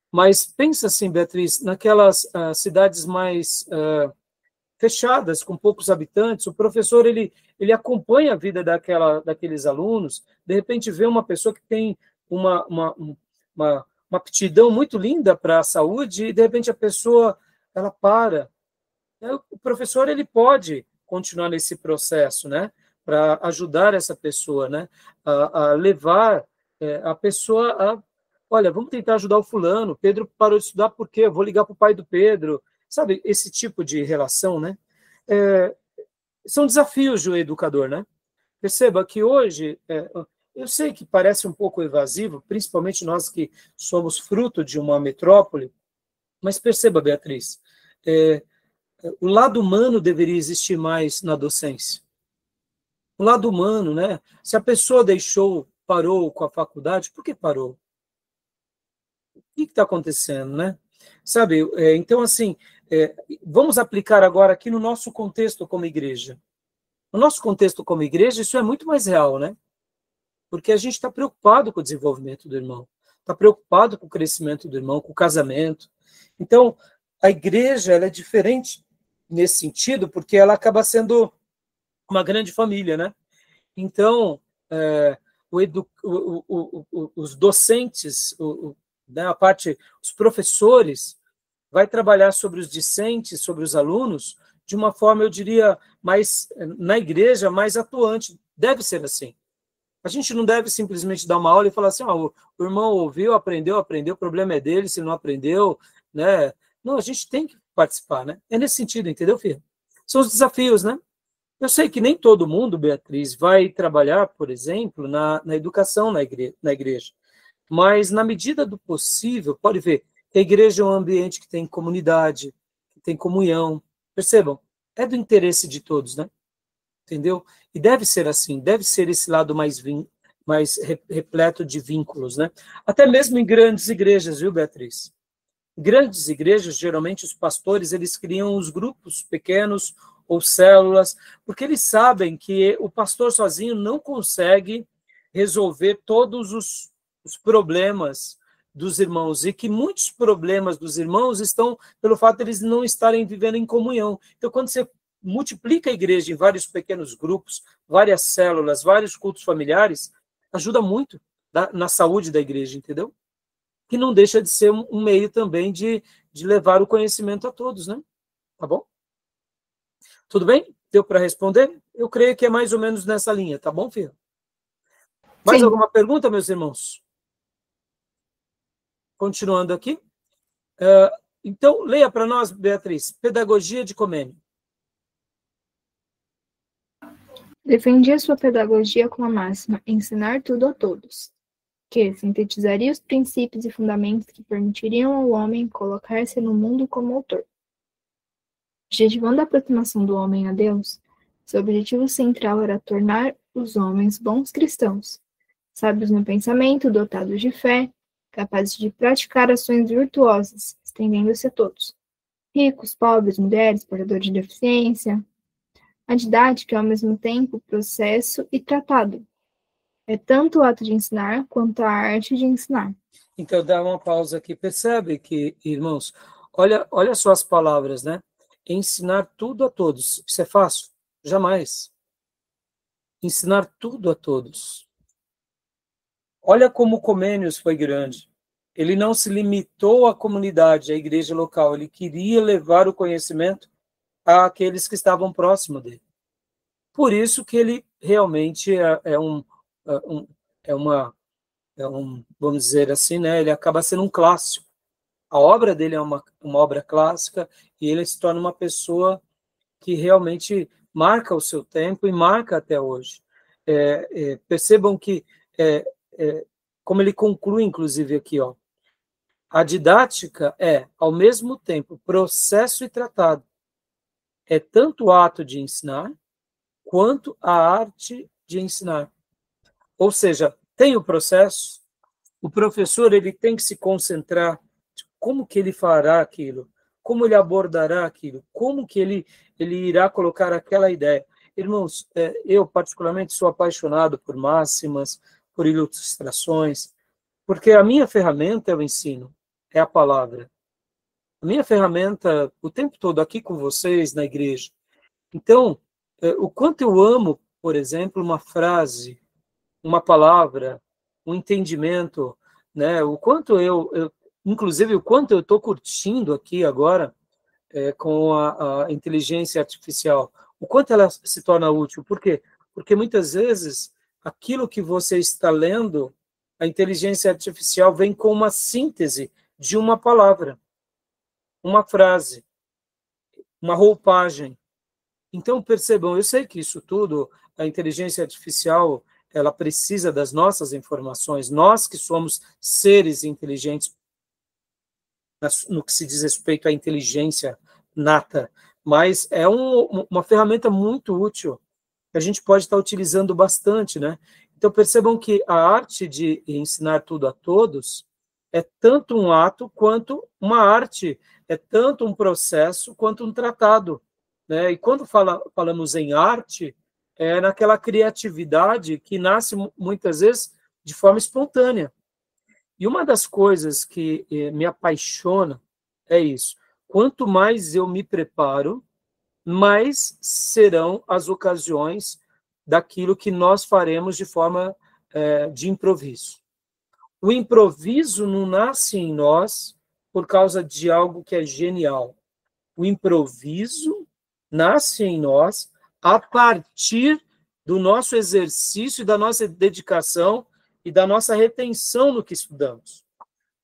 mas pensa assim, Beatriz, naquelas cidades mais fechadas, com poucos habitantes, o professor ele acompanha a vida daqueles alunos, de repente vê uma pessoa que tem uma aptidão muito linda para a saúde, e de repente a pessoa ela para. O professor ele pode continuar nesse processo, né, para ajudar essa pessoa, né, a levar a pessoa a, olha, vamos tentar ajudar o fulano, Pedro parou de estudar, por quê? Eu vou ligar para o pai do Pedro, sabe, esse tipo de relação, né, são desafios do educador, né, perceba que hoje, eu sei que parece um pouco evasivo, principalmente nós que somos fruto de uma metrópole, mas perceba, Beatriz, o lado humano deveria existir mais na docência. O lado humano, né? Se a pessoa parou com a faculdade, por que parou? O que está acontecendo, né? Sabe, então, assim, vamos aplicar agora aqui no nosso contexto como igreja. No nosso contexto como igreja, isso é muito mais real, né? Porque a gente está preocupado com o desenvolvimento do irmão, está preocupado com o crescimento do irmão, com o casamento. Então, a igreja ela é diferente nesse sentido, porque ela acaba sendo uma grande família, né? Então, os docentes, né, os professores, vai trabalhar sobre os discentes, sobre os alunos, de uma forma, eu diria, mais, na igreja, mais atuante. Deve ser assim. A gente não deve simplesmente dar uma aula e falar assim, o irmão ouviu, aprendeu, o problema é dele, se não aprendeu, né? Não, a gente tem que participar, né? É nesse sentido, entendeu, filho? São os desafios, né? Eu sei que nem todo mundo, Beatriz, vai trabalhar, por exemplo, na educação na igreja, mas na medida do possível, pode ver, que a igreja é um ambiente que tem comunidade, que tem comunhão, percebam, é do interesse de todos, né? Entendeu? E deve ser assim, deve ser esse lado mais repleto de vínculos, né? Até mesmo em grandes igrejas, viu, Beatriz? Grandes igrejas, geralmente os pastores, eles criam os grupos pequenos ou células, porque eles sabem que o pastor sozinho não consegue resolver todos os problemas dos irmãos, e que muitos problemas dos irmãos estão pelo fato de eles não estarem vivendo em comunhão. Então, quando você multiplica a igreja em vários pequenos grupos, várias células, vários cultos familiares, ajuda muito na saúde da igreja, entendeu? Que não deixa de ser um meio também de de levar o conhecimento a todos, né? Tá bom? Tudo bem? Deu para responder? Eu creio que é mais ou menos nessa linha, tá bom, filho? Mais Sim. alguma pergunta, meus irmãos? Continuando aqui. Então, leia para nós, Beatriz, Pedagogia de Comênio. Defendia sua pedagogia com a máxima ensinar tudo a todos, que sintetizaria os princípios e fundamentos que permitiriam ao homem colocar-se no mundo como autor. Objetivando a aproximação do homem a Deus, seu objetivo central era tornar os homens bons cristãos, sábios no pensamento, dotados de fé, capazes de praticar ações virtuosas, estendendo-se a todos, ricos, pobres, mulheres, portadores de deficiência. A didática é, ao mesmo tempo, processo e tratado. É tanto o ato de ensinar quanto a arte de ensinar. Então, dá uma pausa aqui. Percebe que, irmãos, olha só as palavras, né? Ensinar tudo a todos. Isso é fácil? Jamais. Ensinar tudo a todos. Olha como Comênios foi grande. Ele não se limitou à comunidade, à igreja local. Ele queria levar o conhecimento àqueles que estavam próximos dele. Por isso que ele realmente vamos dizer assim, né? Ele acaba sendo um clássico. A obra dele é uma obra clássica e ele se torna uma pessoa que realmente marca o seu tempo e marca até hoje. Percebam que, como ele conclui, inclusive, aqui, ó, a didática é, ao mesmo tempo, processo e tratado. É tanto o ato de ensinar, quanto a arte de ensinar. Ou seja, tem o processo, o professor ele tem que se concentrar como que ele fará aquilo, como ele abordará aquilo, como que ele irá colocar aquela ideia. Irmãos, eu particularmente sou apaixonado por máximas, por ilustrações, porque a minha ferramenta é o ensino, é a palavra. A minha ferramenta, o tempo todo aqui com vocês, na igreja. Então, o quanto eu amo, por exemplo, uma frase, uma palavra, um entendimento, né? O quanto inclusive, o quanto eu estou curtindo aqui agora com a inteligência artificial, o quanto ela se torna útil. Por quê? Porque muitas vezes aquilo que você está lendo, a inteligência artificial vem com uma síntese de uma palavra, uma frase, uma roupagem. Então, percebam, eu sei que isso tudo, a inteligência artificial, ela precisa das nossas informações, nós que somos seres inteligentes, no que se diz respeito à inteligência nata, mas é uma ferramenta muito útil, que a gente pode estar utilizando bastante, né? Então, percebam que a arte de ensinar tudo a todos é tanto um ato quanto uma arte, é tanto um processo quanto um tratado, né? E quando falamos em arte, é naquela criatividade que nasce muitas vezes de forma espontânea. E uma das coisas que me apaixona é isso. Quanto mais eu me preparo, mais serão as ocasiões daquilo que nós faremos de forma de improviso. O improviso não nasce em nós por causa de algo que é genial. O improviso nasce em nós a partir do nosso exercício, da nossa dedicação e da nossa retenção no que estudamos.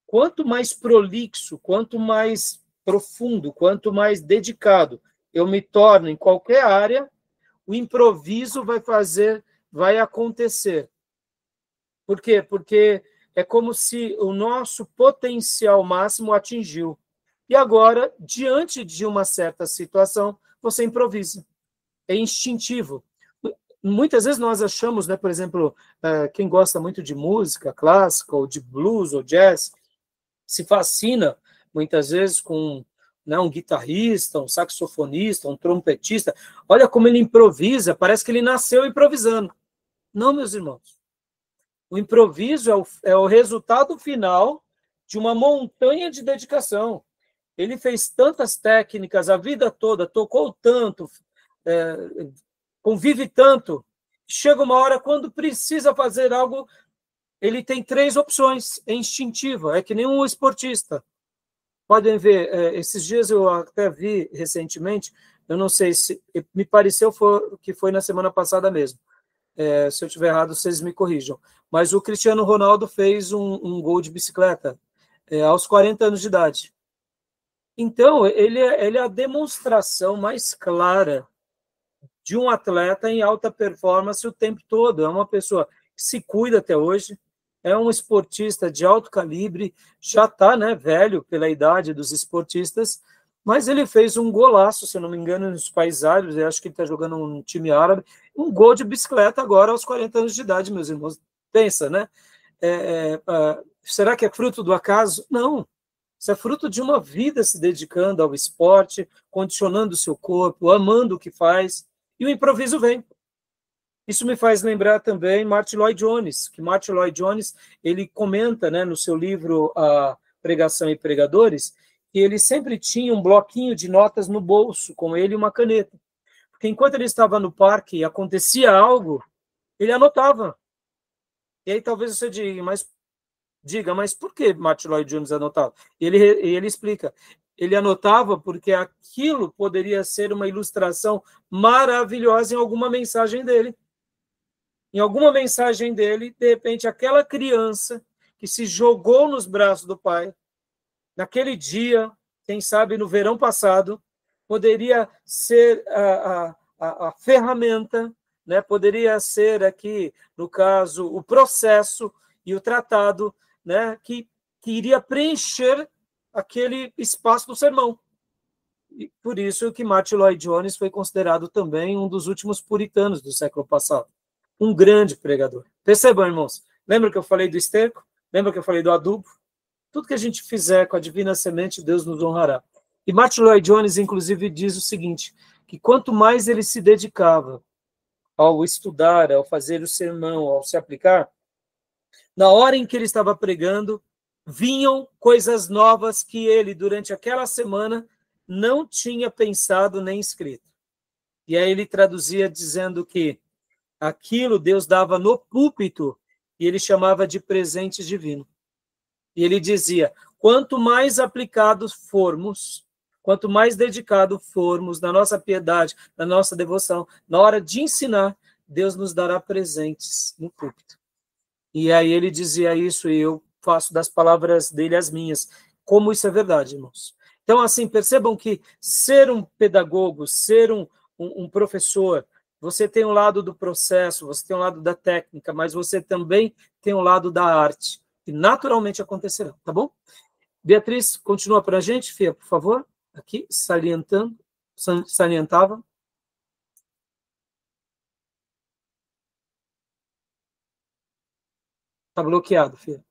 Quanto mais prolixo, quanto mais profundo, quanto mais dedicado eu me torno em qualquer área, o improviso vai acontecer. Por quê? Porque é como se o nosso potencial máximo atingiu. E agora, diante de uma certa situação, você improvisa. É instintivo. Muitas vezes nós achamos, né, por exemplo, quem gosta muito de música clássica, ou de blues, ou jazz, se fascina, muitas vezes, com um guitarrista, um saxofonista, um trompetista. Olha como ele improvisa, parece que ele nasceu improvisando. Não, meus irmãos. O improviso é o resultado final de uma montanha de dedicação. Ele fez tantas técnicas a vida toda, tocou tanto, convive tanto. Chega uma hora, quando precisa fazer algo, ele tem 3 opções, é instintiva, é que nem um esportista. podem ver, esses dias eu até vi recentemente, eu não sei se, me pareceu que foi na semana passada mesmo. Se eu estiver errado, vocês me corrijam. Mas o Cristiano Ronaldo fez um gol de bicicleta aos 40 anos de idade. Então, ele é a demonstração mais clara de um atleta em alta performance o tempo todo. É uma pessoa que se cuida até hoje, é um esportista de alto calibre, já está, né, velho pela idade dos esportistas, mas ele fez um golaço, se eu não me engano, nos Países Árabes, eu acho que ele está jogando um time árabe, um gol de bicicleta agora aos 40 anos de idade, meus irmãos. Pensa, né? Será que é fruto do acaso? Não. Isso é fruto de uma vida se dedicando ao esporte, condicionando o seu corpo, amando o que faz, e o improviso vem. Isso me faz lembrar também Martyn Lloyd-Jones, que Martyn Lloyd-Jones, ele comenta, né, no seu livro A Pregação e Pregadores, que ele sempre tinha um bloquinho de notas no bolso, com ele e uma caneta. Porque enquanto ele estava no parque e acontecia algo, ele anotava. E aí talvez você diga, mas por que Martyn Lloyd-Jones anotava? E ele explica. Ele anotava porque aquilo poderia ser uma ilustração maravilhosa em alguma mensagem dele. Em alguma mensagem dele, de repente, aquela criança que se jogou nos braços do pai, naquele dia, quem sabe no verão passado, poderia ser a ferramenta, né? Poderia ser aqui, no caso, o processo e o tratado, né? que iria preencher aquele espaço do sermão. E por isso que Martyn Lloyd-Jones foi considerado também um dos últimos puritanos do século passado. Um grande pregador. Percebam, irmãos, lembra que eu falei do esterco? Lembra que eu falei do adubo? Tudo que a gente fizer com a divina semente, Deus nos honrará. E Martyn Lloyd-Jones, inclusive, diz o seguinte, que quanto mais ele se dedicava ao estudar, ao fazer o sermão, ao se aplicar, na hora em que ele estava pregando, vinham coisas novas que ele, durante aquela semana, não tinha pensado nem escrito. E aí ele traduzia dizendo que aquilo Deus dava no púlpito e ele chamava de presente divino. E ele dizia, quanto mais aplicados formos, quanto mais dedicados formos na nossa piedade, na nossa devoção, na hora de ensinar, Deus nos dará presentes no púlpito. E aí ele dizia isso e eu faço das palavras dele as minhas. Como isso é verdade, irmãos? Então, assim, percebam que ser um pedagogo, ser um professor, você tem um lado do processo, você tem um lado da técnica, mas você também tem um lado da arte, que naturalmente acontecerá, tá bom? Beatriz, continua para a gente, Fia, por favor. Aqui, salientava. Está bloqueado, Fia.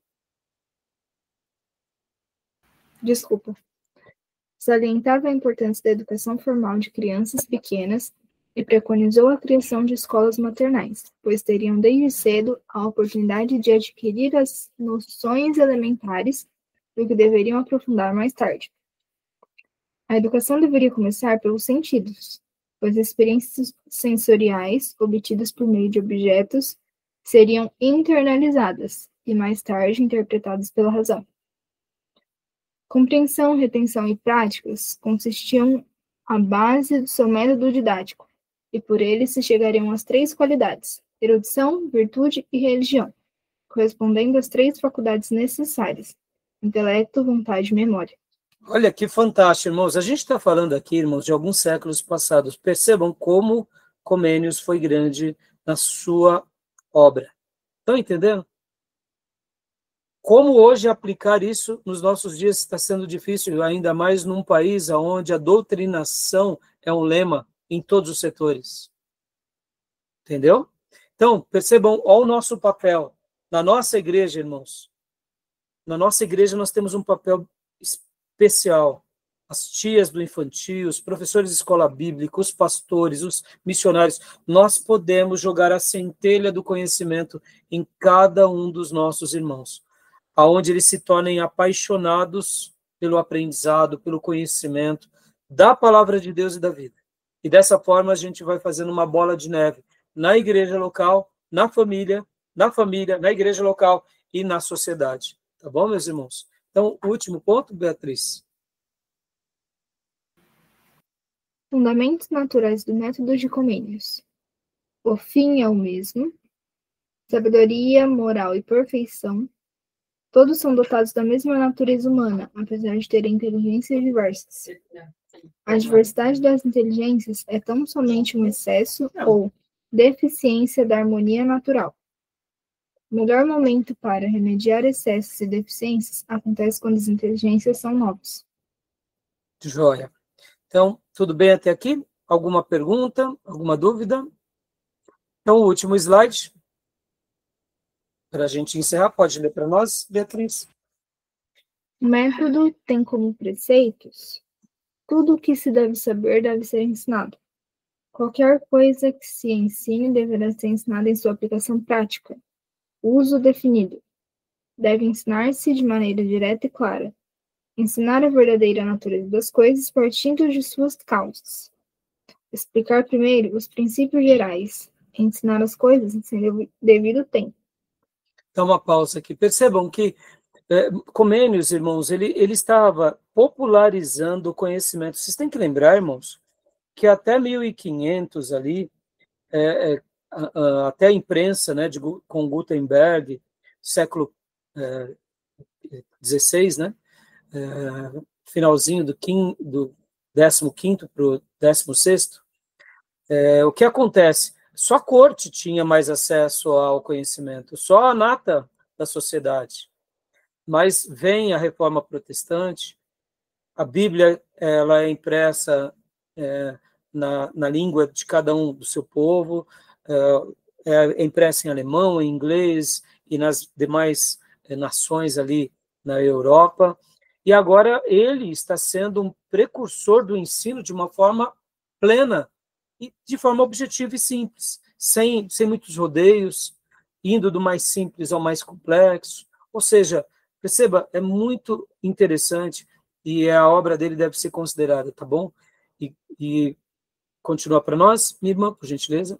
Desculpa. Salientava a importância da educação formal de crianças pequenas e preconizou a criação de escolas maternais, pois teriam desde cedo a oportunidade de adquirir as noções elementares do que deveriam aprofundar mais tarde. A educação deveria começar pelos sentidos, pois experiências sensoriais obtidas por meio de objetos seriam internalizadas e mais tarde interpretadas pela razão. Compreensão, retenção e práticas consistiam a base do seu método didático, e por ele se chegariam às 3 qualidades, erudição, virtude e religião, correspondendo às 3 faculdades necessárias, intelecto, vontade e memória. Olha que fantástico, irmãos. A gente está falando aqui, irmãos, de alguns séculos passados. Percebam como Comênios foi grande na sua obra. Estão entendendo? Como hoje aplicar isso nos nossos dias está sendo difícil, ainda mais num país onde a doutrinação é um lema em todos os setores. Entendeu? Então, percebam, olha o nosso papel. Na nossa igreja, irmãos, na nossa igreja nós temos um papel especial. As tias do infantil, os professores de escola bíblica, os pastores, os missionários, nós podemos jogar a centelha do conhecimento em cada um dos nossos irmãos, aonde eles se tornem apaixonados pelo aprendizado, pelo conhecimento da palavra de Deus e da vida. E dessa forma a gente vai fazendo uma bola de neve na igreja local, na família, na igreja local e na sociedade. Tá bom, meus irmãos? Então, o último ponto, Beatriz. Fundamentos naturais do método de Comênios. O fim é o mesmo. Sabedoria, moral e perfeição. Todos são dotados da mesma natureza humana, apesar de terem inteligências diversas. A diversidade das inteligências é tão somente um excesso ou deficiência da harmonia natural. O melhor momento para remediar excessos e deficiências acontece quando as inteligências são novas. Joia. Então, tudo bem até aqui? Alguma pergunta? Alguma dúvida? Então, o último slide. Para a gente encerrar, pode ler para nós, Beatriz? O método tem como preceitos: tudo o que se deve saber deve ser ensinado. Qualquer coisa que se ensine deverá ser ensinada em sua aplicação prática. Uso definido. Deve ensinar-se de maneira direta e clara. Ensinar a verdadeira natureza das coisas partindo de suas causas. Explicar primeiro os princípios gerais. Ensinar as coisas em seu devido tempo. Dá uma pausa aqui. Percebam que Comênios, irmãos, ele estava popularizando o conhecimento. Vocês têm que lembrar, irmãos, que até 1500 ali, até a imprensa, né, com Gutenberg, século XVI, né, finalzinho do 15º para o 16º, o que acontece? Só a corte tinha mais acesso ao conhecimento, só a nata da sociedade. Mas vem a Reforma Protestante, a Bíblia ela é impressa na língua de cada um do seu povo, é impressa em alemão, em inglês e nas demais nações ali na Europa, e agora ele está sendo um precursor do ensino de uma forma plena e de forma objetiva e simples, sem muitos rodeios, indo do mais simples ao mais complexo. Ou seja, perceba, é muito interessante e a obra dele deve ser considerada, tá bom? E continua para nós, minha irmã, por gentileza.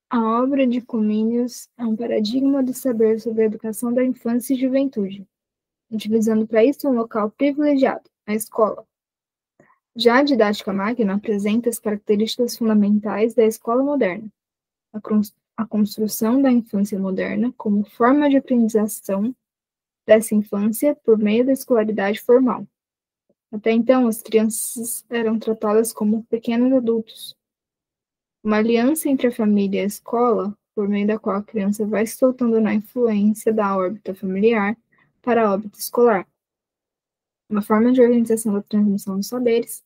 A obra de Comênios é um paradigma do saber sobre a educação da infância e juventude, utilizando para isso um local privilegiado, a escola. Já a didática magna apresenta as características fundamentais da escola moderna, a construção da infância moderna como forma de aprendização dessa infância por meio da escolaridade formal. Até então, as crianças eram tratadas como pequenos adultos. Uma aliança entre a família e a escola, por meio da qual a criança vai se soltando na influência da órbita familiar para a órbita escolar. Uma forma de organização da transmissão dos saberes,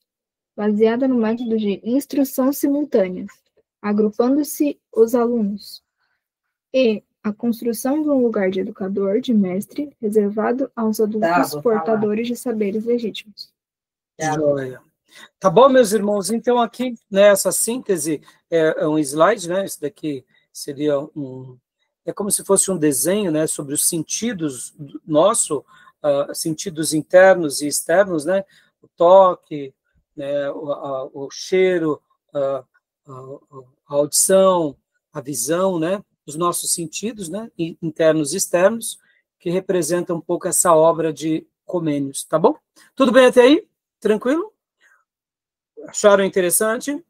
baseada no método de instrução simultânea, agrupando-se os alunos, e a construção de um lugar de educador, de mestre, reservado aos adultos portadores de saberes legítimos. Joia. Tá bom, meus irmãos? Então, aqui, nessa síntese, é um slide, né? Esse daqui seria é como se fosse um desenho, né? Sobre os sentidos sentidos internos e externos, né? O toque, né? O cheiro, a audição, a visão, né? Os nossos sentidos, né? Internos e externos, que representam um pouco essa obra de Comênios, tá bom? Tudo bem até aí? Tranquilo? Acharam interessante?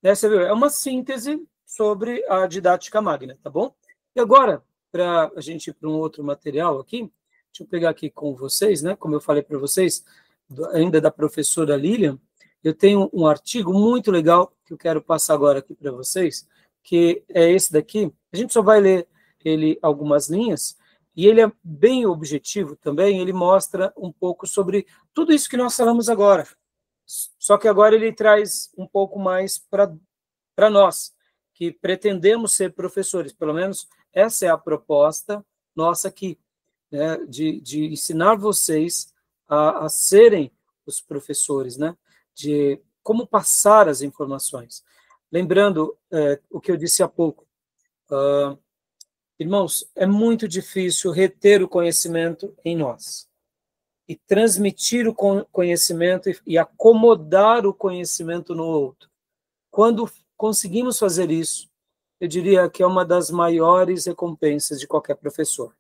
Você viu? É uma síntese sobre a didática magna, tá bom? E agora, para a gente ir para um outro material aqui, deixa eu pegar aqui com vocês, né? Como eu falei para vocês, ainda da professora Lilian, eu tenho um artigo muito legal que eu quero passar agora aqui para vocês, que é esse daqui. A gente só vai ler ele algumas linhas, e ele é bem objetivo também, ele mostra um pouco sobre tudo isso que nós falamos agora. Só que agora ele traz um pouco mais para nós, que pretendemos ser professores, pelo menos essa é a proposta nossa aqui, né, de ensinar vocês a serem os professores, né, de como passar as informações. Lembrando o que eu disse há pouco, irmãos, é muito difícil reter o conhecimento em nós e transmitir o conhecimento e acomodar o conhecimento no outro. Quando conseguimos fazer isso, eu diria que é uma das maiores recompensas de qualquer professor.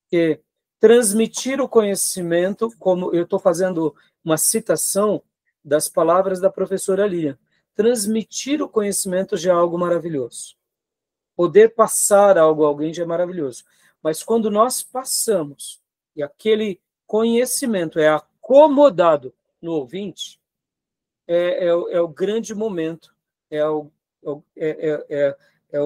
Porque transmitir o conhecimento, como eu estou fazendo uma citação das palavras da professora Lilian. Transmitir o conhecimento já é algo maravilhoso. Poder passar algo a alguém já é maravilhoso. Mas quando nós passamos e aquele conhecimento é acomodado no ouvinte, é o grande momento, é o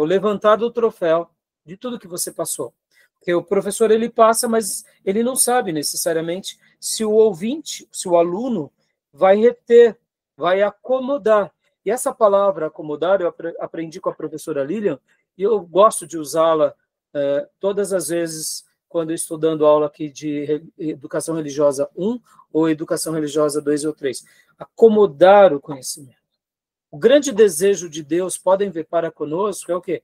levantar do troféu de tudo que você passou. Porque o professor, ele passa, mas ele não sabe necessariamente se o ouvinte, se o aluno vai reter, vai acomodar. E essa palavra acomodar, eu aprendi com a professora Lilian, e eu gosto de usá-la todas as vezes quando eu estou dando aula aqui de Educação Religiosa 1 ou Educação Religiosa 2 ou 3. Acomodar o conhecimento. O grande desejo de Deus, podem ver para conosco, é o quê?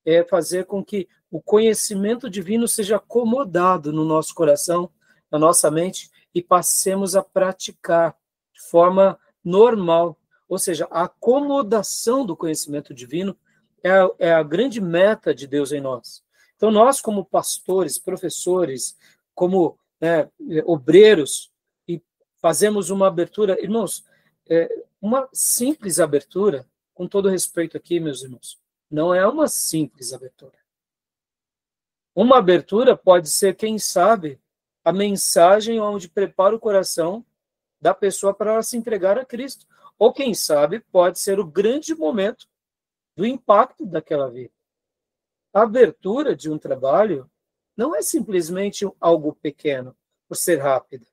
É fazer com que o conhecimento divino seja acomodado no nosso coração, na nossa mente, e passemos a praticar de forma normal. Ou seja, a acomodação do conhecimento divino é a grande meta de Deus em nós. Então, nós, como pastores, professores, como obreiros, e fazemos uma abertura, irmãos, uma simples abertura, com todo respeito aqui, meus irmãos, não é uma simples abertura. Uma abertura pode ser, quem sabe, a mensagem onde prepara o coração da pessoa para ela se entregar a Cristo. Ou, quem sabe, pode ser o grande momento do impacto daquela vida. A abertura de um trabalho não é simplesmente algo pequeno, por ser rápida.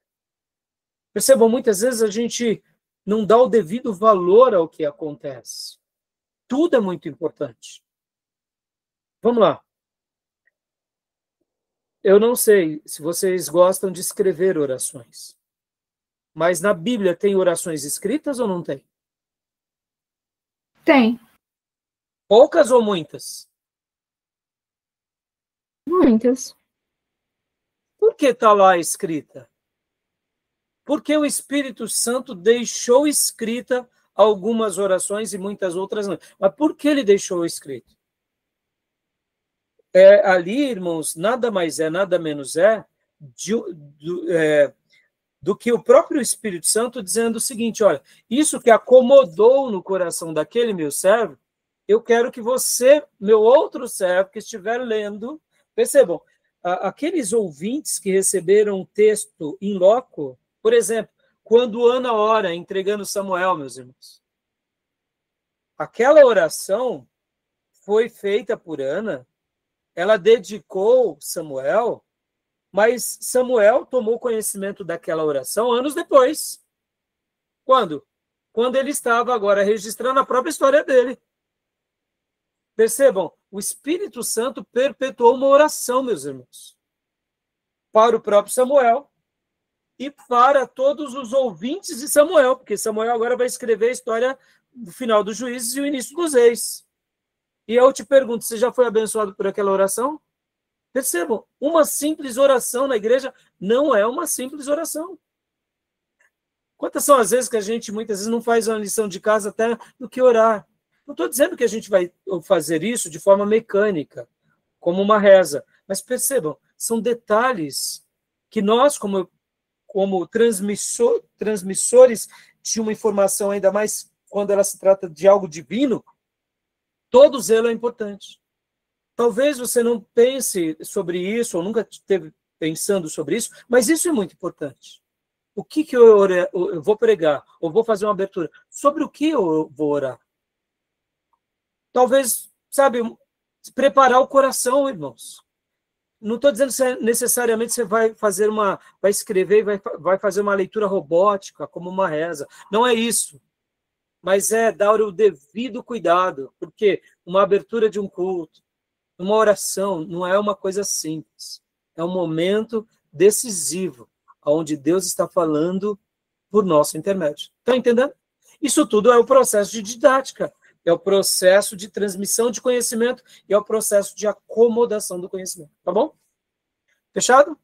Percebam, muitas vezes a gente não dá o devido valor ao que acontece. Tudo é muito importante. Vamos lá. Eu não sei se vocês gostam de escrever orações, mas na Bíblia tem orações escritas ou não tem? Tem. Poucas ou muitas? Muitas. Por que está lá escrita? Porque o Espírito Santo deixou escrita algumas orações e muitas outras não. Mas por que ele deixou escrito? Ali, irmãos, nada mais nada menos do que o próprio Espírito Santo dizendo o seguinte: olha, isso que acomodou no coração daquele meu servo, eu quero que você, meu outro servo, que estiver lendo, percebam, aqueles ouvintes que receberam o texto in loco, por exemplo, quando Ana ora, entregando Samuel, meus irmãos, aquela oração foi feita por Ana, ela dedicou Samuel, mas Samuel tomou conhecimento daquela oração anos depois. Quando? Quando ele estava agora registrando a própria história dele. Percebam, o Espírito Santo perpetuou uma oração, meus irmãos, para o próprio Samuel e para todos os ouvintes de Samuel, porque Samuel agora vai escrever a história do final dos Juízes e o início dos Reis. E eu te pergunto, você já foi abençoado por aquela oração? Percebam, uma simples oração na igreja não é uma simples oração. Quantas são as vezes que a gente, muitas vezes, não faz uma lição de casa até do que orar? Não estou dizendo que a gente vai fazer isso de forma mecânica, como uma reza. Mas percebam, são detalhes que nós, como transmissores de uma informação, ainda mais quando ela se trata de algo divino, todo zelo é importante. Talvez você não pense sobre isso, ou nunca esteve pensando sobre isso, mas isso é muito importante. O que eu vou pregar, ou vou fazer uma abertura? Sobre o que eu vou orar? Talvez, sabe, preparar o coração, irmãos. Não estou dizendo que necessariamente você vai escrever e vai fazer uma leitura robótica, como uma reza. Não é isso. Mas é dar o devido cuidado, porque uma abertura de um culto, uma oração, não é uma coisa simples. É um momento decisivo, onde Deus está falando por nosso intermédio. Está entendendo? Isso tudo é o processo de didática, é o processo de transmissão de conhecimento e é o processo de acomodação do conhecimento. Tá bom? Fechado?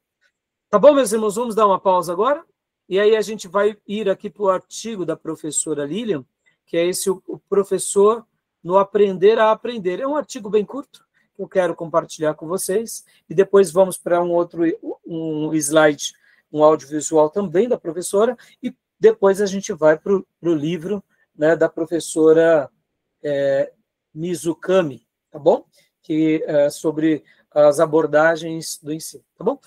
Tá bom, meus irmãos? Vamos dar uma pausa agora? E aí a gente vai ir aqui para o artigo da professora Lilian, que é esse o professor no aprender a aprender. É um artigo bem curto, que eu quero compartilhar com vocês, e depois vamos para um slide, um audiovisual também da professora, e Depois a gente vai para o livro, né, da professora Mizukami, tá bom? Que é sobre as abordagens do ensino, tá bom?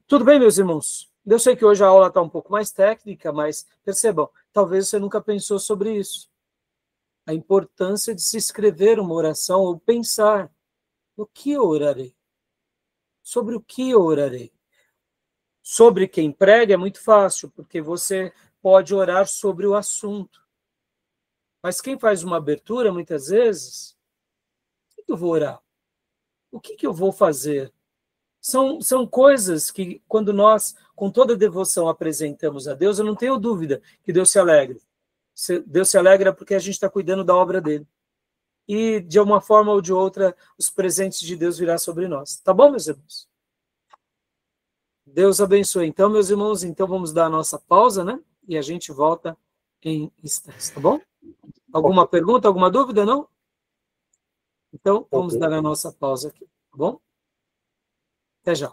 Tudo bem, meus irmãos? Eu sei que hoje a aula está um pouco mais técnica, mas percebam, talvez você nunca pensou sobre isso. A importância de se escrever uma oração ou pensar no que eu orarei. Sobre o que eu orarei. Sobre quem prega é muito fácil, porque você pode orar sobre o assunto. Mas quem faz uma abertura, muitas vezes, o que eu vou orar? O que eu vou fazer? São coisas que, quando nós, com toda devoção, apresentamos a Deus, eu não tenho dúvida que Deus se alegra. Deus se alegra porque a gente está cuidando da obra dele. E, de uma forma ou de outra, os presentes de Deus virão sobre nós. Tá bom, meus irmãos? Deus abençoe. Então, meus irmãos, então vamos dar a nossa pausa, né? E a gente volta em instantes, tá bom? Alguma pergunta, alguma dúvida, não? Então, vamos dar a nossa pausa aqui, tá bom? Até já.